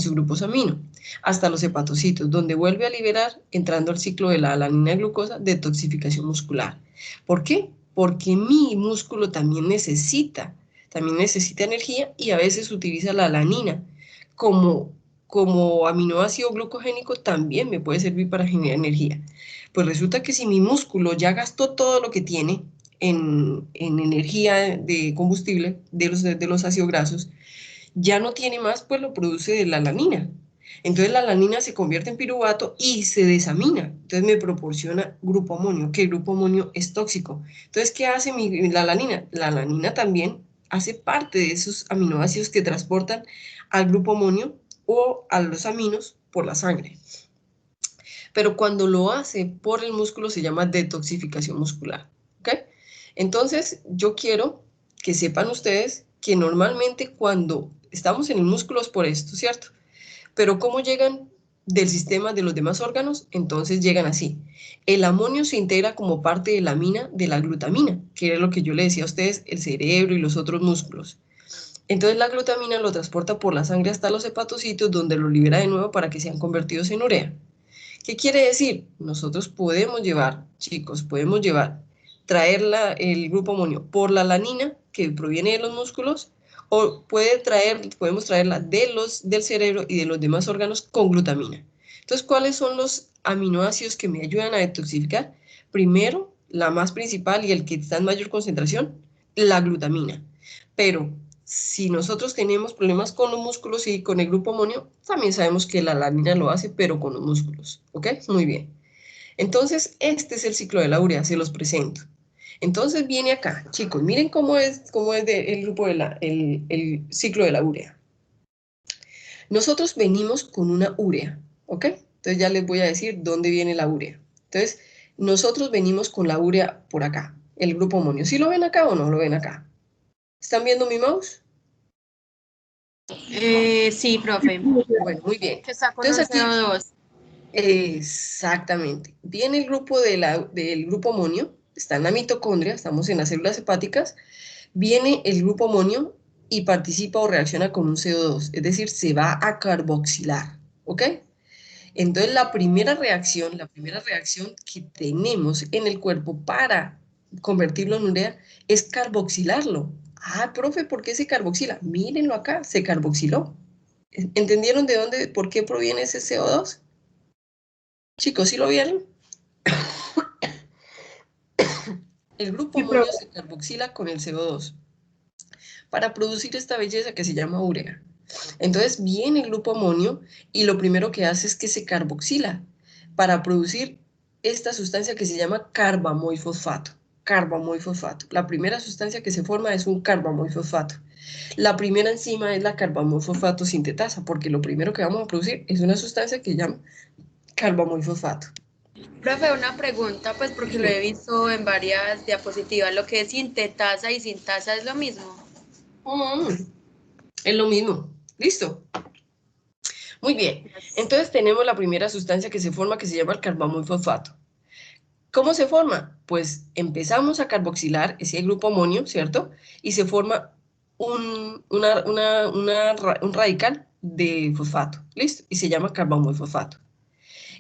sus grupos amino, hasta los hepatocitos, donde vuelve a liberar, entrando al ciclo de la alanina glucosa, detoxificación muscular. ¿Por qué? Porque mi músculo también necesita energía y a veces utiliza la alanina como aminoácido glucogénico, también me puede servir para generar energía. Pues resulta que si mi músculo ya gastó todo lo que tiene en energía de combustible de los ácidos grasos, ya no tiene más, pues lo produce de la alanina. Entonces la alanina se convierte en piruvato y se desamina. Entonces me proporciona grupo amonio, que el grupo amonio es tóxico. Entonces, ¿qué hace la alanina? La alanina también hace parte de esos aminoácidos que transportan al grupo amonio o a los aminos por la sangre. Pero cuando lo hace por el músculo se llama detoxificación muscular, ¿ok? Entonces, yo quiero que sepan ustedes que normalmente cuando estamos en el músculo es por esto, ¿cierto? Pero ¿cómo llegan del sistema de los demás órganos? Entonces llegan así. El amonio se integra como parte de la amina de la glutamina, que era lo que yo le decía a ustedes, el cerebro y los otros músculos. Entonces la glutamina lo transporta por la sangre hasta los hepatocitos, donde lo libera de nuevo para que sean convertidos en urea. ¿Qué quiere decir? Nosotros podemos llevar, chicos, traer el grupo amonio por la alanina, que proviene de los músculos, o podemos traerla del cerebro y de los demás órganos con glutamina. Entonces, ¿cuáles son los aminoácidos que me ayudan a detoxificar? Primero, la más principal y el que está en mayor concentración, la glutamina. Pero si nosotros tenemos problemas con los músculos y con el grupo amonio, también sabemos que la alanina lo hace, pero con los músculos, ¿ok? Muy bien. Entonces, este es el ciclo de la urea, se los presento. Entonces viene acá, chicos, miren cómo es el grupo el ciclo de la urea. Nosotros venimos con una urea, ¿ok? Entonces ya les voy a decir dónde viene la urea. Entonces, nosotros venimos con la urea por acá, el grupo amonio. ¿Sí lo ven acá o no lo ven acá? ¿Están viendo mi mouse? Sí, profe. Bueno, muy bien. Que está con Entonces un aquí, CO2. exactamente. Viene el grupo del grupo amonio, está en la mitocondria, estamos en las células hepáticas, viene el grupo amonio y participa o reacciona con un CO2, es decir, se va a carboxilar, ¿ok? Entonces la primera reacción que tenemos en el cuerpo para convertirlo en urea es carboxilarlo. Ah, profe, ¿por qué se carboxila? Mírenlo acá, se carboxiló. ¿Entendieron por qué proviene ese CO2? Chicos, ¿sí lo vieron? El grupo Sí, amonio profe. se carboxila con el CO2 para producir esta belleza que se llama urea. Entonces viene el grupo amonio y lo primero que hace es que se carboxila para producir esta sustancia que se llama carbamoifosfato. Carbamoifosfato. La primera sustancia que se forma es un carbamoifosfato. La primera enzima es la carbamoifosfato sintetasa, porque lo primero que vamos a producir es una sustancia que se llama carbamoifosfato. Profe, una pregunta, pues porque lo he visto en varias diapositivas. ¿Lo que es sintetasa y sintasa es lo mismo? Es lo mismo. ¿Listo? Muy bien. Entonces tenemos la primera sustancia que se forma que se llama el carbamoifosfato. ¿Cómo se forma? Pues empezamos a carboxilar ese grupo amonio, ¿cierto? Y se forma un radical de fosfato, ¿listo? Y se llama carbamoifosfato.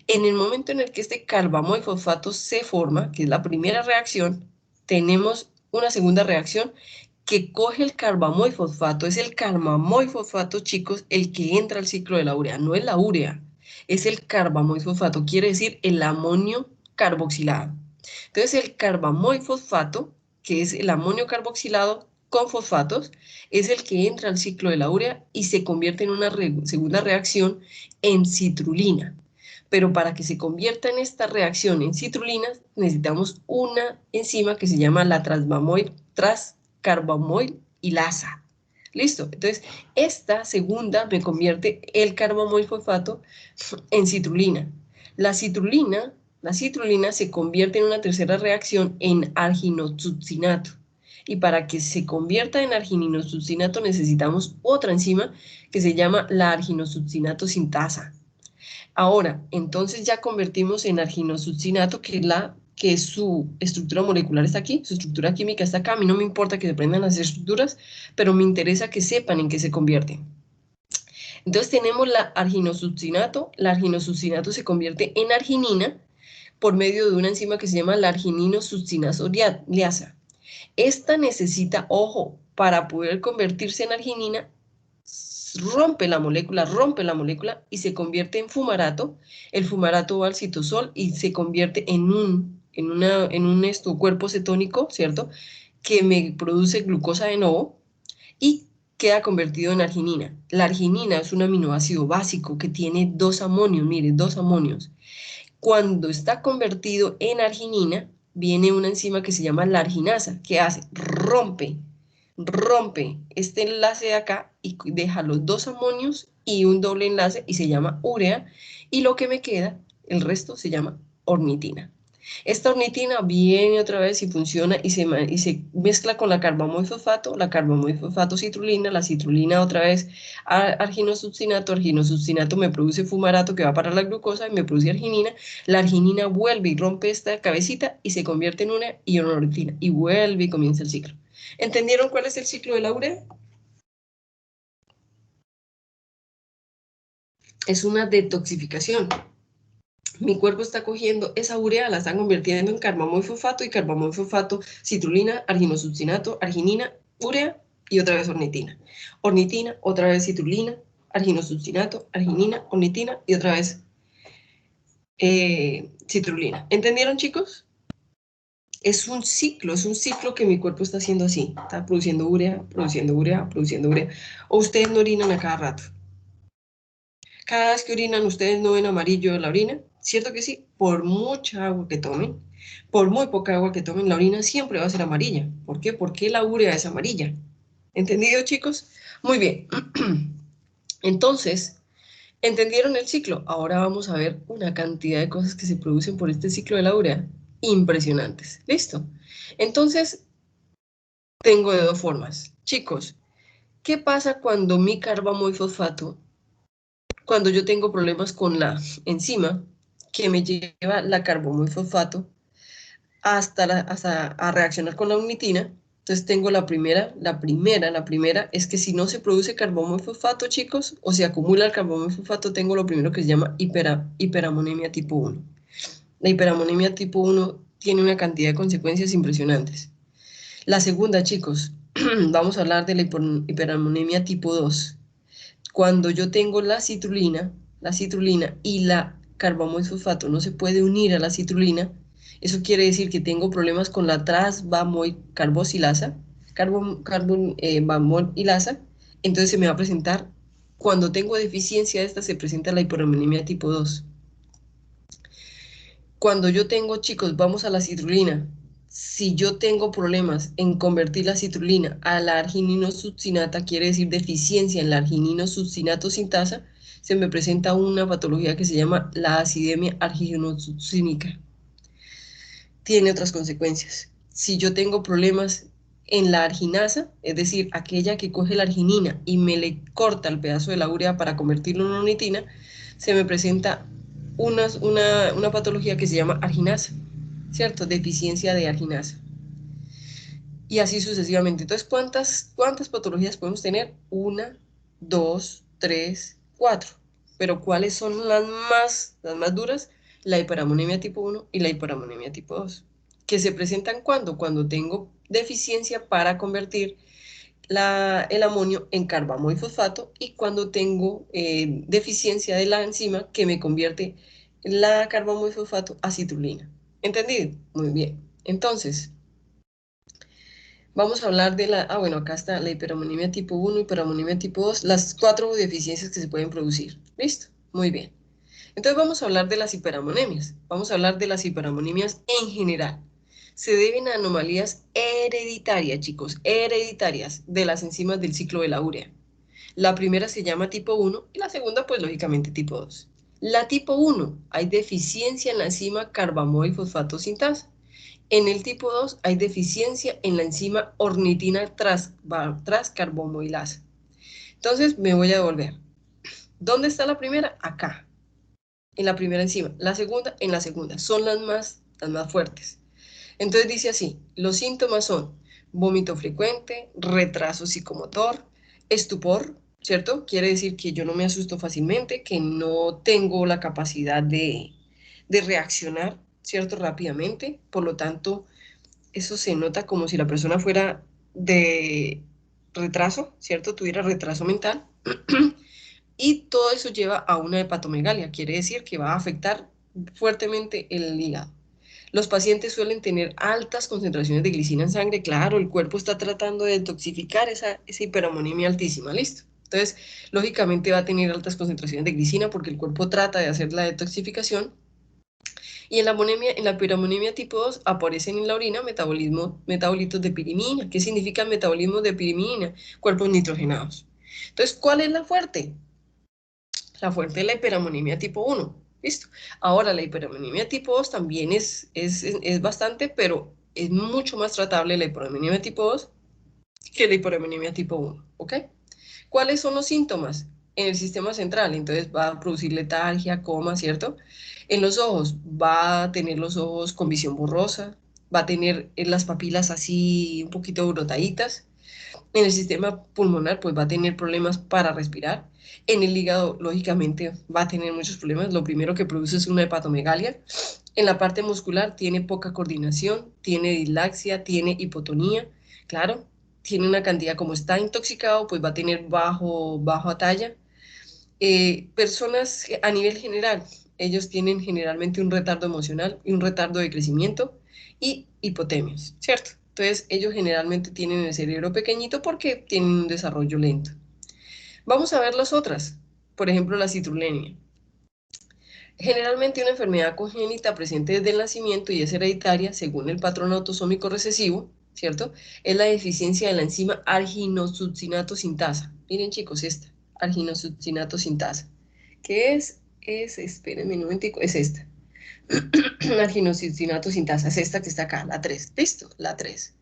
En el momento en el que este carbamoifosfato se forma, que es la primera reacción, tenemos una segunda reacción que coge el carbamoifosfato. Es el carbamoifosfato, chicos, el que entra al ciclo de la urea. No es la urea, es el carbamoifosfato, quiere decir el amonio carboxilado. Entonces el carbamoil-fosfato, que es el amonio carboxilado con fosfatos, es el que entra al ciclo de la urea y se convierte en una segunda reacción en citrulina. Pero para que se convierta en esta reacción en citrulina, necesitamos una enzima que se llama la transcarbamoililasa. ¿Listo? Entonces, esta segunda me convierte el carbamoil-fosfato en citrulina. La citrulina se convierte en una tercera reacción en arginosuccinato. Y para que se convierta en arginosuccinato necesitamos otra enzima que se llama la arginosuccinato sintasa. Ahora, entonces ya convertimos en arginosuccinato, que su estructura molecular está aquí, su estructura química está acá. A mí no me importa que se aprendan las estructuras, pero me interesa que sepan en qué se convierte. Entonces tenemos la arginosuccinato se convierte en arginina por medio de una enzima que se llama la argininosuccinasa liasa. Esta necesita, ojo, para poder convertirse en arginina, rompe la molécula y se convierte en fumarato. El fumarato va al citosol y se convierte en un cuerpo cetónico, ¿cierto? Que me produce glucosa de nuevo y queda convertido en arginina. La arginina es un aminoácido básico que tiene 2 amonios, miren, 2 amonios. Cuando está convertido en arginina, viene una enzima que se llama la arginasa, que hace, rompe este enlace de acá y deja los 2 amonios y un doble enlace y se llama urea, y lo que me queda, el resto se llama ornitina. Esta ornitina viene otra vez y funciona y se mezcla con la carbamoil-fosfato, citrulina, la citrulina otra vez arginosuccinato me produce fumarato que va para la glucosa y me produce arginina, la arginina vuelve y rompe esta cabecita y se convierte en una y una ornitina y vuelve y comienza el ciclo. ¿Entendieron cuál es el ciclo de la urea? Es una detoxificación. Mi cuerpo está cogiendo esa urea, la está convirtiendo en carbamoil-fosfato y carbamoil-fosfato, citrulina, arginosuccinato, arginina, urea y otra vez ornitina. Ornitina, otra vez citrulina, arginosuccinato, arginina, ornitina y otra vez citrulina. ¿Entendieron, chicos? Es un ciclo que mi cuerpo está haciendo así. Está produciendo urea, produciendo urea, produciendo urea. O ustedes no orinan a cada rato. Cada vez que orinan, ustedes no ven amarillo la orina. ¿Cierto que sí? Por mucha agua que tomen, por muy poca agua que tomen, la orina siempre va a ser amarilla. ¿Por qué? Porque la urea es amarilla. ¿Entendido, chicos? Muy bien. Entonces, ¿entendieron el ciclo? Ahora vamos a ver una cantidad de cosas que se producen por este ciclo de la urea. Impresionantes. ¿Listo? Entonces, tengo de 2 formas. Chicos, ¿qué pasa cuando mi carbamoil-fosfato, cuando yo tengo problemas con la enzima que me lleva la carbamoil-fosfato hasta a reaccionar con la ornitina? Entonces tengo la primera es que si no se produce carbamoil-fosfato, chicos, o se acumula el carbamoil-fosfato, tengo lo primero que se llama hiperamonemia tipo 1. La hiperamonemia tipo 1 tiene una cantidad de consecuencias impresionantes. La segunda, chicos, vamos a hablar de la hiperamonemia tipo 2. Cuando yo tengo la citrulina y la carbamoil-fosfato no se puede unir a la citrulina, eso quiere decir que tengo problemas con la transvamoil-carboxilasa, entonces se me va a presentar, cuando tengo deficiencia de esta, se presenta la hiperamonemia tipo 2. Cuando yo tengo, chicos, vamos a la citrulina, si yo tengo problemas en convertir la citrulina a la argininosuccinata, quiere decir deficiencia en la argininosuccinato sintasa, se me presenta una patología que se llama la acidemia arginosuccínica. Tiene otras consecuencias. Si yo tengo problemas en la arginasa, es decir, aquella que coge la arginina y me le corta el pedazo de la urea para convertirlo en ornitina, se me presenta una patología que se llama arginasa, ¿cierto? Deficiencia de arginasa. Y así sucesivamente. Entonces, ¿cuántas patologías podemos tener? 1, 2, 3, 4. Pero ¿cuáles son las más duras? La hiperamonemia tipo 1 y la hiperamonemia tipo 2. ¿Que se presentan cuándo? Cuando tengo deficiencia para convertir el amonio en carbamoil-fosfato y cuando tengo deficiencia de la enzima que me convierte la carbamoil-fosfato a citrulina. ¿Entendido? Muy bien. Entonces, vamos a hablar de la... bueno, acá está la hiperamonemia tipo 1, hiperamonemia tipo 2, las 4 deficiencias que se pueden producir. ¿Listo? Muy bien. Entonces vamos a hablar de las hiperamonemias. Vamos a hablar de las hiperamonemias en general. Se deben a anomalías hereditarias, chicos, hereditarias de las enzimas del ciclo de la urea. La primera se llama tipo 1 y la segunda, pues lógicamente tipo 2. La tipo 1, hay deficiencia en la enzima carbamoil fosfato sintasa. En el tipo 2 hay deficiencia en la enzima ornitina transcarbomoilasa. Entonces me voy a devolver. ¿Dónde está la primera? Acá, en la primera enzima. La segunda, en la segunda. Son las más fuertes. Entonces dice así, los síntomas son vómito frecuente, retraso psicomotor, estupor, ¿cierto? Quiere decir que yo no me asusto fácilmente, que no tengo la capacidad de reaccionar, ¿cierto? Rápidamente. Por lo tanto, eso se nota como si la persona fuera de retraso, ¿cierto? Tuviera retraso mental. Y todo eso lleva a una hepatomegalia, quiere decir que va a afectar fuertemente el hígado. Los pacientes suelen tener altas concentraciones de glicina en sangre, claro, el cuerpo está tratando de detoxificar esa hiperamonemia altísima, ¿listo? Entonces, lógicamente va a tener altas concentraciones de glicina porque el cuerpo trata de hacer la detoxificación. Y en la hiperamonemia tipo 2 aparecen en la orina metabolitos de pirimina. ¿Qué significa metabolismo de pirimina? Cuerpos nitrogenados. Entonces, ¿cuál es la fuerte? La fuerte es la hiperamonemia tipo 1, ¿listo? Ahora, la hiperamonemia tipo 2 también es bastante, pero es mucho más tratable la hiperamonemia tipo 2 que la hiperamonemia tipo 1, ¿ok? ¿Cuáles son los síntomas? En el sistema central, entonces va a producir letargia, coma, ¿cierto? En los ojos, va a tener los ojos con visión borrosa, va a tener las papilas así un poquito brotaditas. En el sistema pulmonar, pues va a tener problemas para respirar. En el hígado, lógicamente, va a tener muchos problemas. Lo primero que produce es una hepatomegalia. En la parte muscular tiene poca coordinación, tiene dislaxia, tiene hipotonía. Claro, tiene una cantidad, como está intoxicado, pues va a tener bajo talla. Personas a nivel general, ellos tienen generalmente un retardo emocional y un retardo de crecimiento y hipotemias, ¿cierto? Entonces, ellos generalmente tienen el cerebro pequeñito porque tienen un desarrollo lento. Vamos a ver las otras. Por ejemplo, la citrulenia. Generalmente una enfermedad congénita presente desde el nacimiento y es hereditaria según el patrón autosómico recesivo, ¿cierto? Es la deficiencia de la enzima arginosuccinato sintasa. Miren chicos, esta, arginosuccinato sintasa. ¿Qué es? Espérenme un momentico, es esta. Arginosuccinato sintasa, es esta que está acá, la 3. ¿Listo? La 3.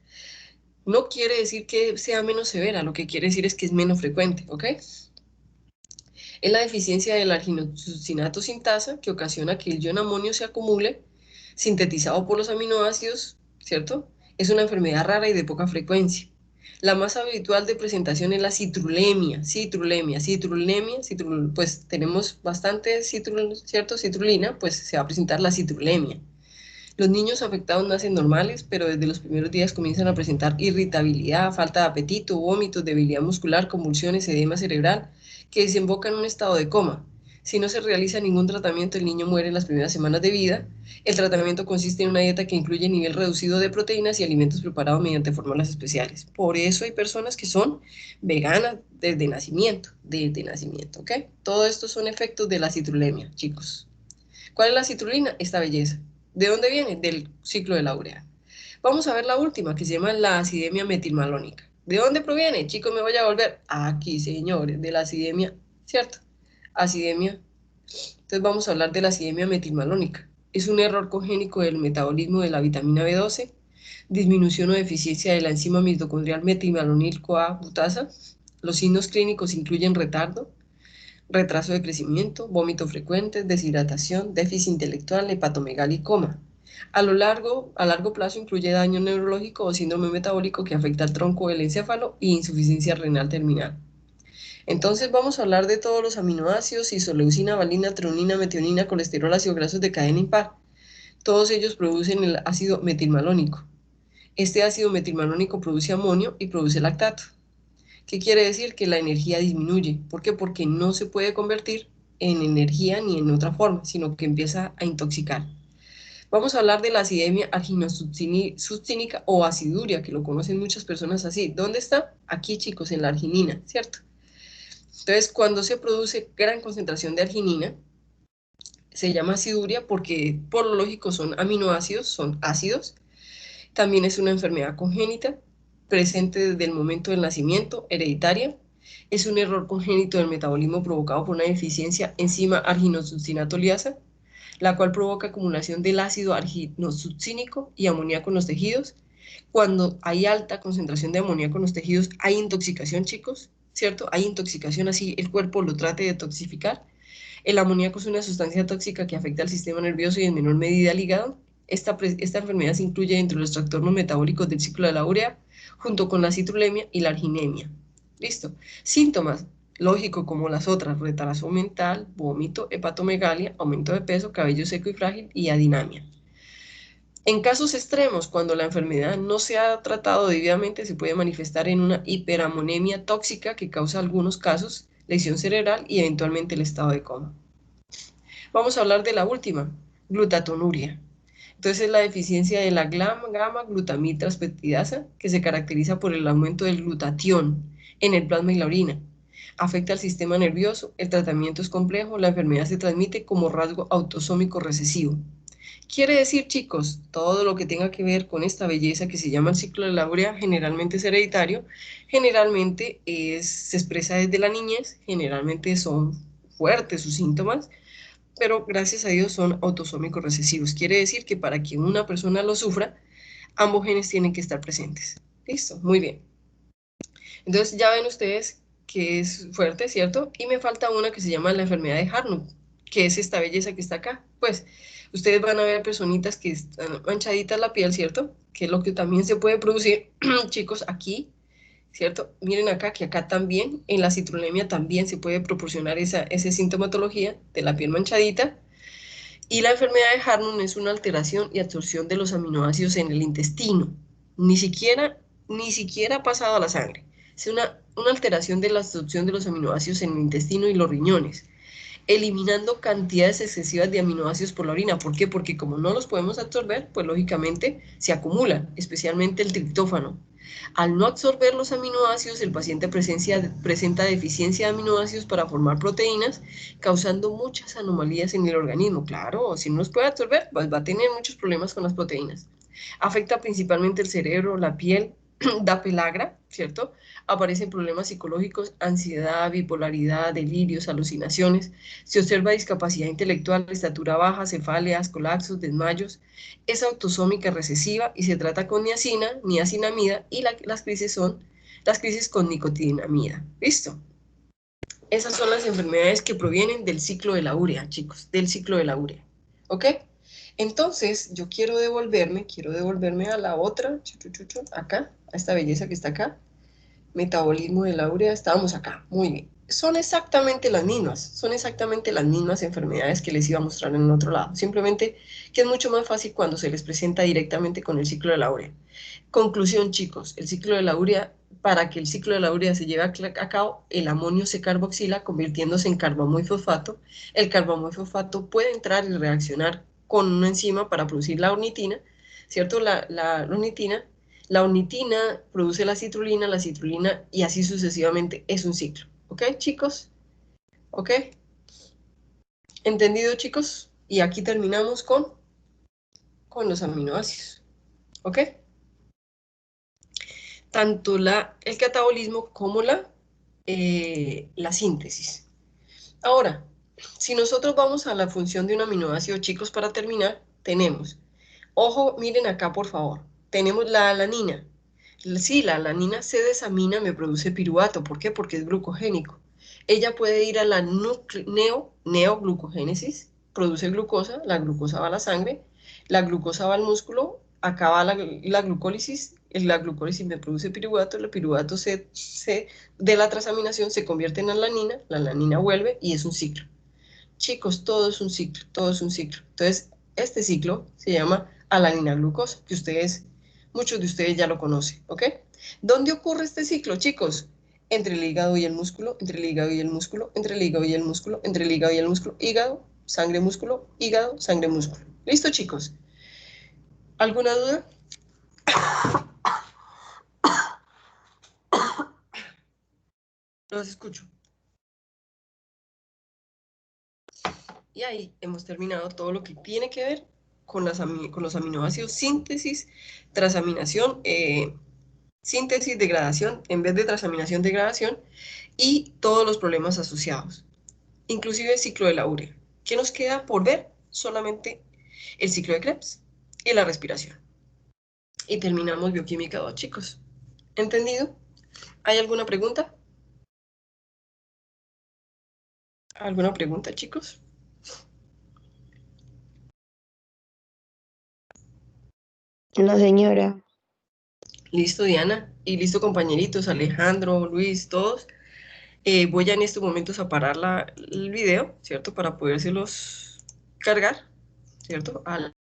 No quiere decir que sea menos severa, lo que quiere decir es que es menos frecuente, ¿ok? Es la deficiencia del arginosuccinato sintasa que ocasiona que el ion amonio se acumule, sintetizado por los aminoácidos, ¿cierto? Es una enfermedad rara y de poca frecuencia. La más habitual de presentación es la citrulemia, pues tenemos bastante ¿cierto? Citrulina, pues se va a presentar la citrulemia. Los niños afectados nacen normales, pero desde los primeros días comienzan a presentar irritabilidad, falta de apetito, vómitos, debilidad muscular, convulsiones, edema cerebral, que desemboca en un estado de coma. Si no se realiza ningún tratamiento, el niño muere en las primeras semanas de vida. El tratamiento consiste en una dieta que incluye nivel reducido de proteínas y alimentos preparados mediante fórmulas especiales. Por eso hay personas que son veganas desde nacimiento, ¿ok? Todo esto son efectos de la citrulemia, chicos. ¿Cuál es la citrulina? Esta belleza. ¿De dónde viene? Del ciclo de la urea. Vamos a ver la última, que se llama la acidemia metilmalónica. ¿De dónde proviene? Chicos, me voy a volver aquí, señores, de la acidemia, ¿cierto? Acidemia. Entonces vamos a hablar de la acidemia metilmalónica. Es un error congénico del metabolismo de la vitamina B12, disminución o deficiencia de la enzima mitocondrial metilmalonil-CoA butasa. Los signos clínicos incluyen retardo, retraso de crecimiento, vómito frecuente, deshidratación, déficit intelectual, hepatomegalia y coma. A largo plazo incluye daño neurológico o síndrome metabólico que afecta al tronco del encéfalo y insuficiencia renal terminal. Entonces vamos a hablar de todos los aminoácidos, isoleucina, valina, treonina, metionina, colesterol, ácidos grasos de cadena impar. Todos ellos producen el ácido metilmalónico. Este ácido metilmalónico produce amonio y produce lactato. ¿Qué quiere decir? Que la energía disminuye. ¿Por qué? Porque no se puede convertir en energía ni en otra forma, sino que empieza a intoxicar. Vamos a hablar de la acidemia arginosuccínica o aciduria, que lo conocen muchas personas así. ¿Dónde está? Aquí, chicos, en la arginina, ¿cierto? Entonces, cuando se produce gran concentración de arginina, se llama aciduria porque, por lo lógico, son aminoácidos, son ácidos. También es una enfermedad congénita, presente desde el momento del nacimiento, hereditaria. Es un error congénito del metabolismo provocado por una deficiencia enzima arginosuccinato liasa, la cual provoca acumulación del ácido arginosuccínico y amoníaco en los tejidos. Cuando hay alta concentración de amoníaco en los tejidos, hay intoxicación, chicos, ¿cierto? Hay intoxicación, así el cuerpo lo trate de detoxificar. El amoníaco es una sustancia tóxica que afecta al sistema nervioso y en menor medida al hígado. Esta enfermedad se incluye dentro de los trastornos metabólicos del ciclo de la urea, junto con la citrulemia y la arginemia. ¿Listo? Síntomas, lógico como las otras, retraso mental, vómito, hepatomegalia, aumento de peso, cabello seco y frágil y adinamia. En casos extremos, cuando la enfermedad no se ha tratado debidamente, se puede manifestar en una hiperamonemia tóxica que causa algunos casos lesión cerebral y eventualmente el estado de coma. Vamos a hablar de la última, glutatonuria. Entonces es la deficiencia de la gamma-glutamil-transeptidasa que se caracteriza por el aumento del glutatión en el plasma y la orina. Afecta al sistema nervioso, el tratamiento es complejo, la enfermedad se transmite como rasgo autosómico recesivo. Quiere decir, chicos, todo lo que tenga que ver con esta belleza que se llama el ciclo de la urea generalmente es hereditario, generalmente se expresa desde la niñez, generalmente son fuertes sus síntomas, pero gracias a Dios son autosómicos recesivos. Quiere decir que para que una persona lo sufra, ambos genes tienen que estar presentes. ¿Listo? Muy bien. Entonces ya ven ustedes que es fuerte, ¿cierto? Y me falta una que se llama la enfermedad de Harnum, que es esta belleza que está acá. Pues ustedes van a ver personitas que están manchaditas la piel, ¿cierto? Que es lo que también se puede producir, chicos, aquí, ¿cierto? Miren acá, que acá también, en la citrulemia también se puede proporcionar esa sintomatología de la piel manchadita. Y la enfermedad de Harnum es una alteración y absorción de los aminoácidos en el intestino. Ni siquiera ha pasado a la sangre. Es una alteración de la absorción de los aminoácidos en el intestino y los riñones, eliminando cantidades excesivas de aminoácidos por la orina. ¿Por qué? Porque como no los podemos absorber, pues lógicamente se acumulan, especialmente el triptófano. Al no absorber los aminoácidos, el paciente presenta deficiencia de aminoácidos para formar proteínas, causando muchas anomalías en el organismo. Claro, si no los puede absorber, pues va a tener muchos problemas con las proteínas. Afecta principalmente el cerebro, la piel, da pelagra, ¿cierto? Aparecen problemas psicológicos, ansiedad, bipolaridad, delirios, alucinaciones. Se observa discapacidad intelectual, estatura baja, cefaleas, colapsos, desmayos. Es autosómica recesiva y se trata con niacinamida y las crisis son las crisis con nicotinamida. ¿Listo? Esas son las enfermedades que provienen del ciclo de la urea, chicos, del ciclo de la urea. ¿Ok? Entonces, yo quiero devolverme a la otra, acá, a esta belleza que está acá. Metabolismo de la urea, estábamos acá, muy bien. Son exactamente las mismas enfermedades que les iba a mostrar en el otro lado. Simplemente que es mucho más fácil cuando se les presenta directamente con el ciclo de la urea. Conclusión, chicos, el ciclo de la urea, para que el ciclo de la urea se lleve a cabo, el amonio se carboxila convirtiéndose en carbamoifosfato. El carbamoifosfato puede entrar y reaccionar con una enzima para producir la ornitina, ¿cierto? La ornitina. La ornitina produce la citrulina y así sucesivamente. Es un ciclo. ¿Ok, chicos? ¿Ok? ¿Entendido, chicos? Y aquí terminamos con los aminoácidos. ¿Ok? Tanto el catabolismo como la síntesis. Ahora, si nosotros vamos a la función de un aminoácido, chicos, para terminar, tenemos, ojo, miren acá, por favor, tenemos la alanina. Sí, la alanina se desamina, me produce piruvato. ¿Por qué? Porque es glucogénico. Ella puede ir a la neoglucogénesis, produce glucosa, la glucosa va a la sangre, la glucosa va al músculo, acá va la glucólisis, la glucólisis me produce piruvato, el piruvato de la transaminación se convierte en alanina, la alanina vuelve y es un ciclo. Chicos, todo es un ciclo, todo es un ciclo. Entonces, este ciclo se llama alanina-glucosa, que muchos de ustedes ya lo conocen, ¿ok? ¿Dónde ocurre este ciclo, chicos? Entre el hígado y el músculo, entre el hígado y el músculo, entre el hígado y el músculo, entre el hígado y el músculo, hígado, sangre, músculo, hígado, sangre, músculo. ¿Listo, chicos? ¿Alguna duda? Los escucho. Y ahí hemos terminado todo lo que tiene que ver con los aminoácidos, síntesis, transaminación, síntesis, degradación, en vez de transaminación, degradación, y todos los problemas asociados, inclusive el ciclo de la urea. ¿Qué nos queda por ver? Solamente el ciclo de Krebs y la respiración. Y terminamos bioquímica 2, chicos. ¿Entendido? ¿Hay alguna pregunta? ¿Alguna pregunta, chicos? No, señora. Listo, Diana. Y listo, compañeritos, Alejandro, Luis, todos. Voy ya en estos momentos a parar el video, ¿cierto? Para podérselos cargar, ¿cierto?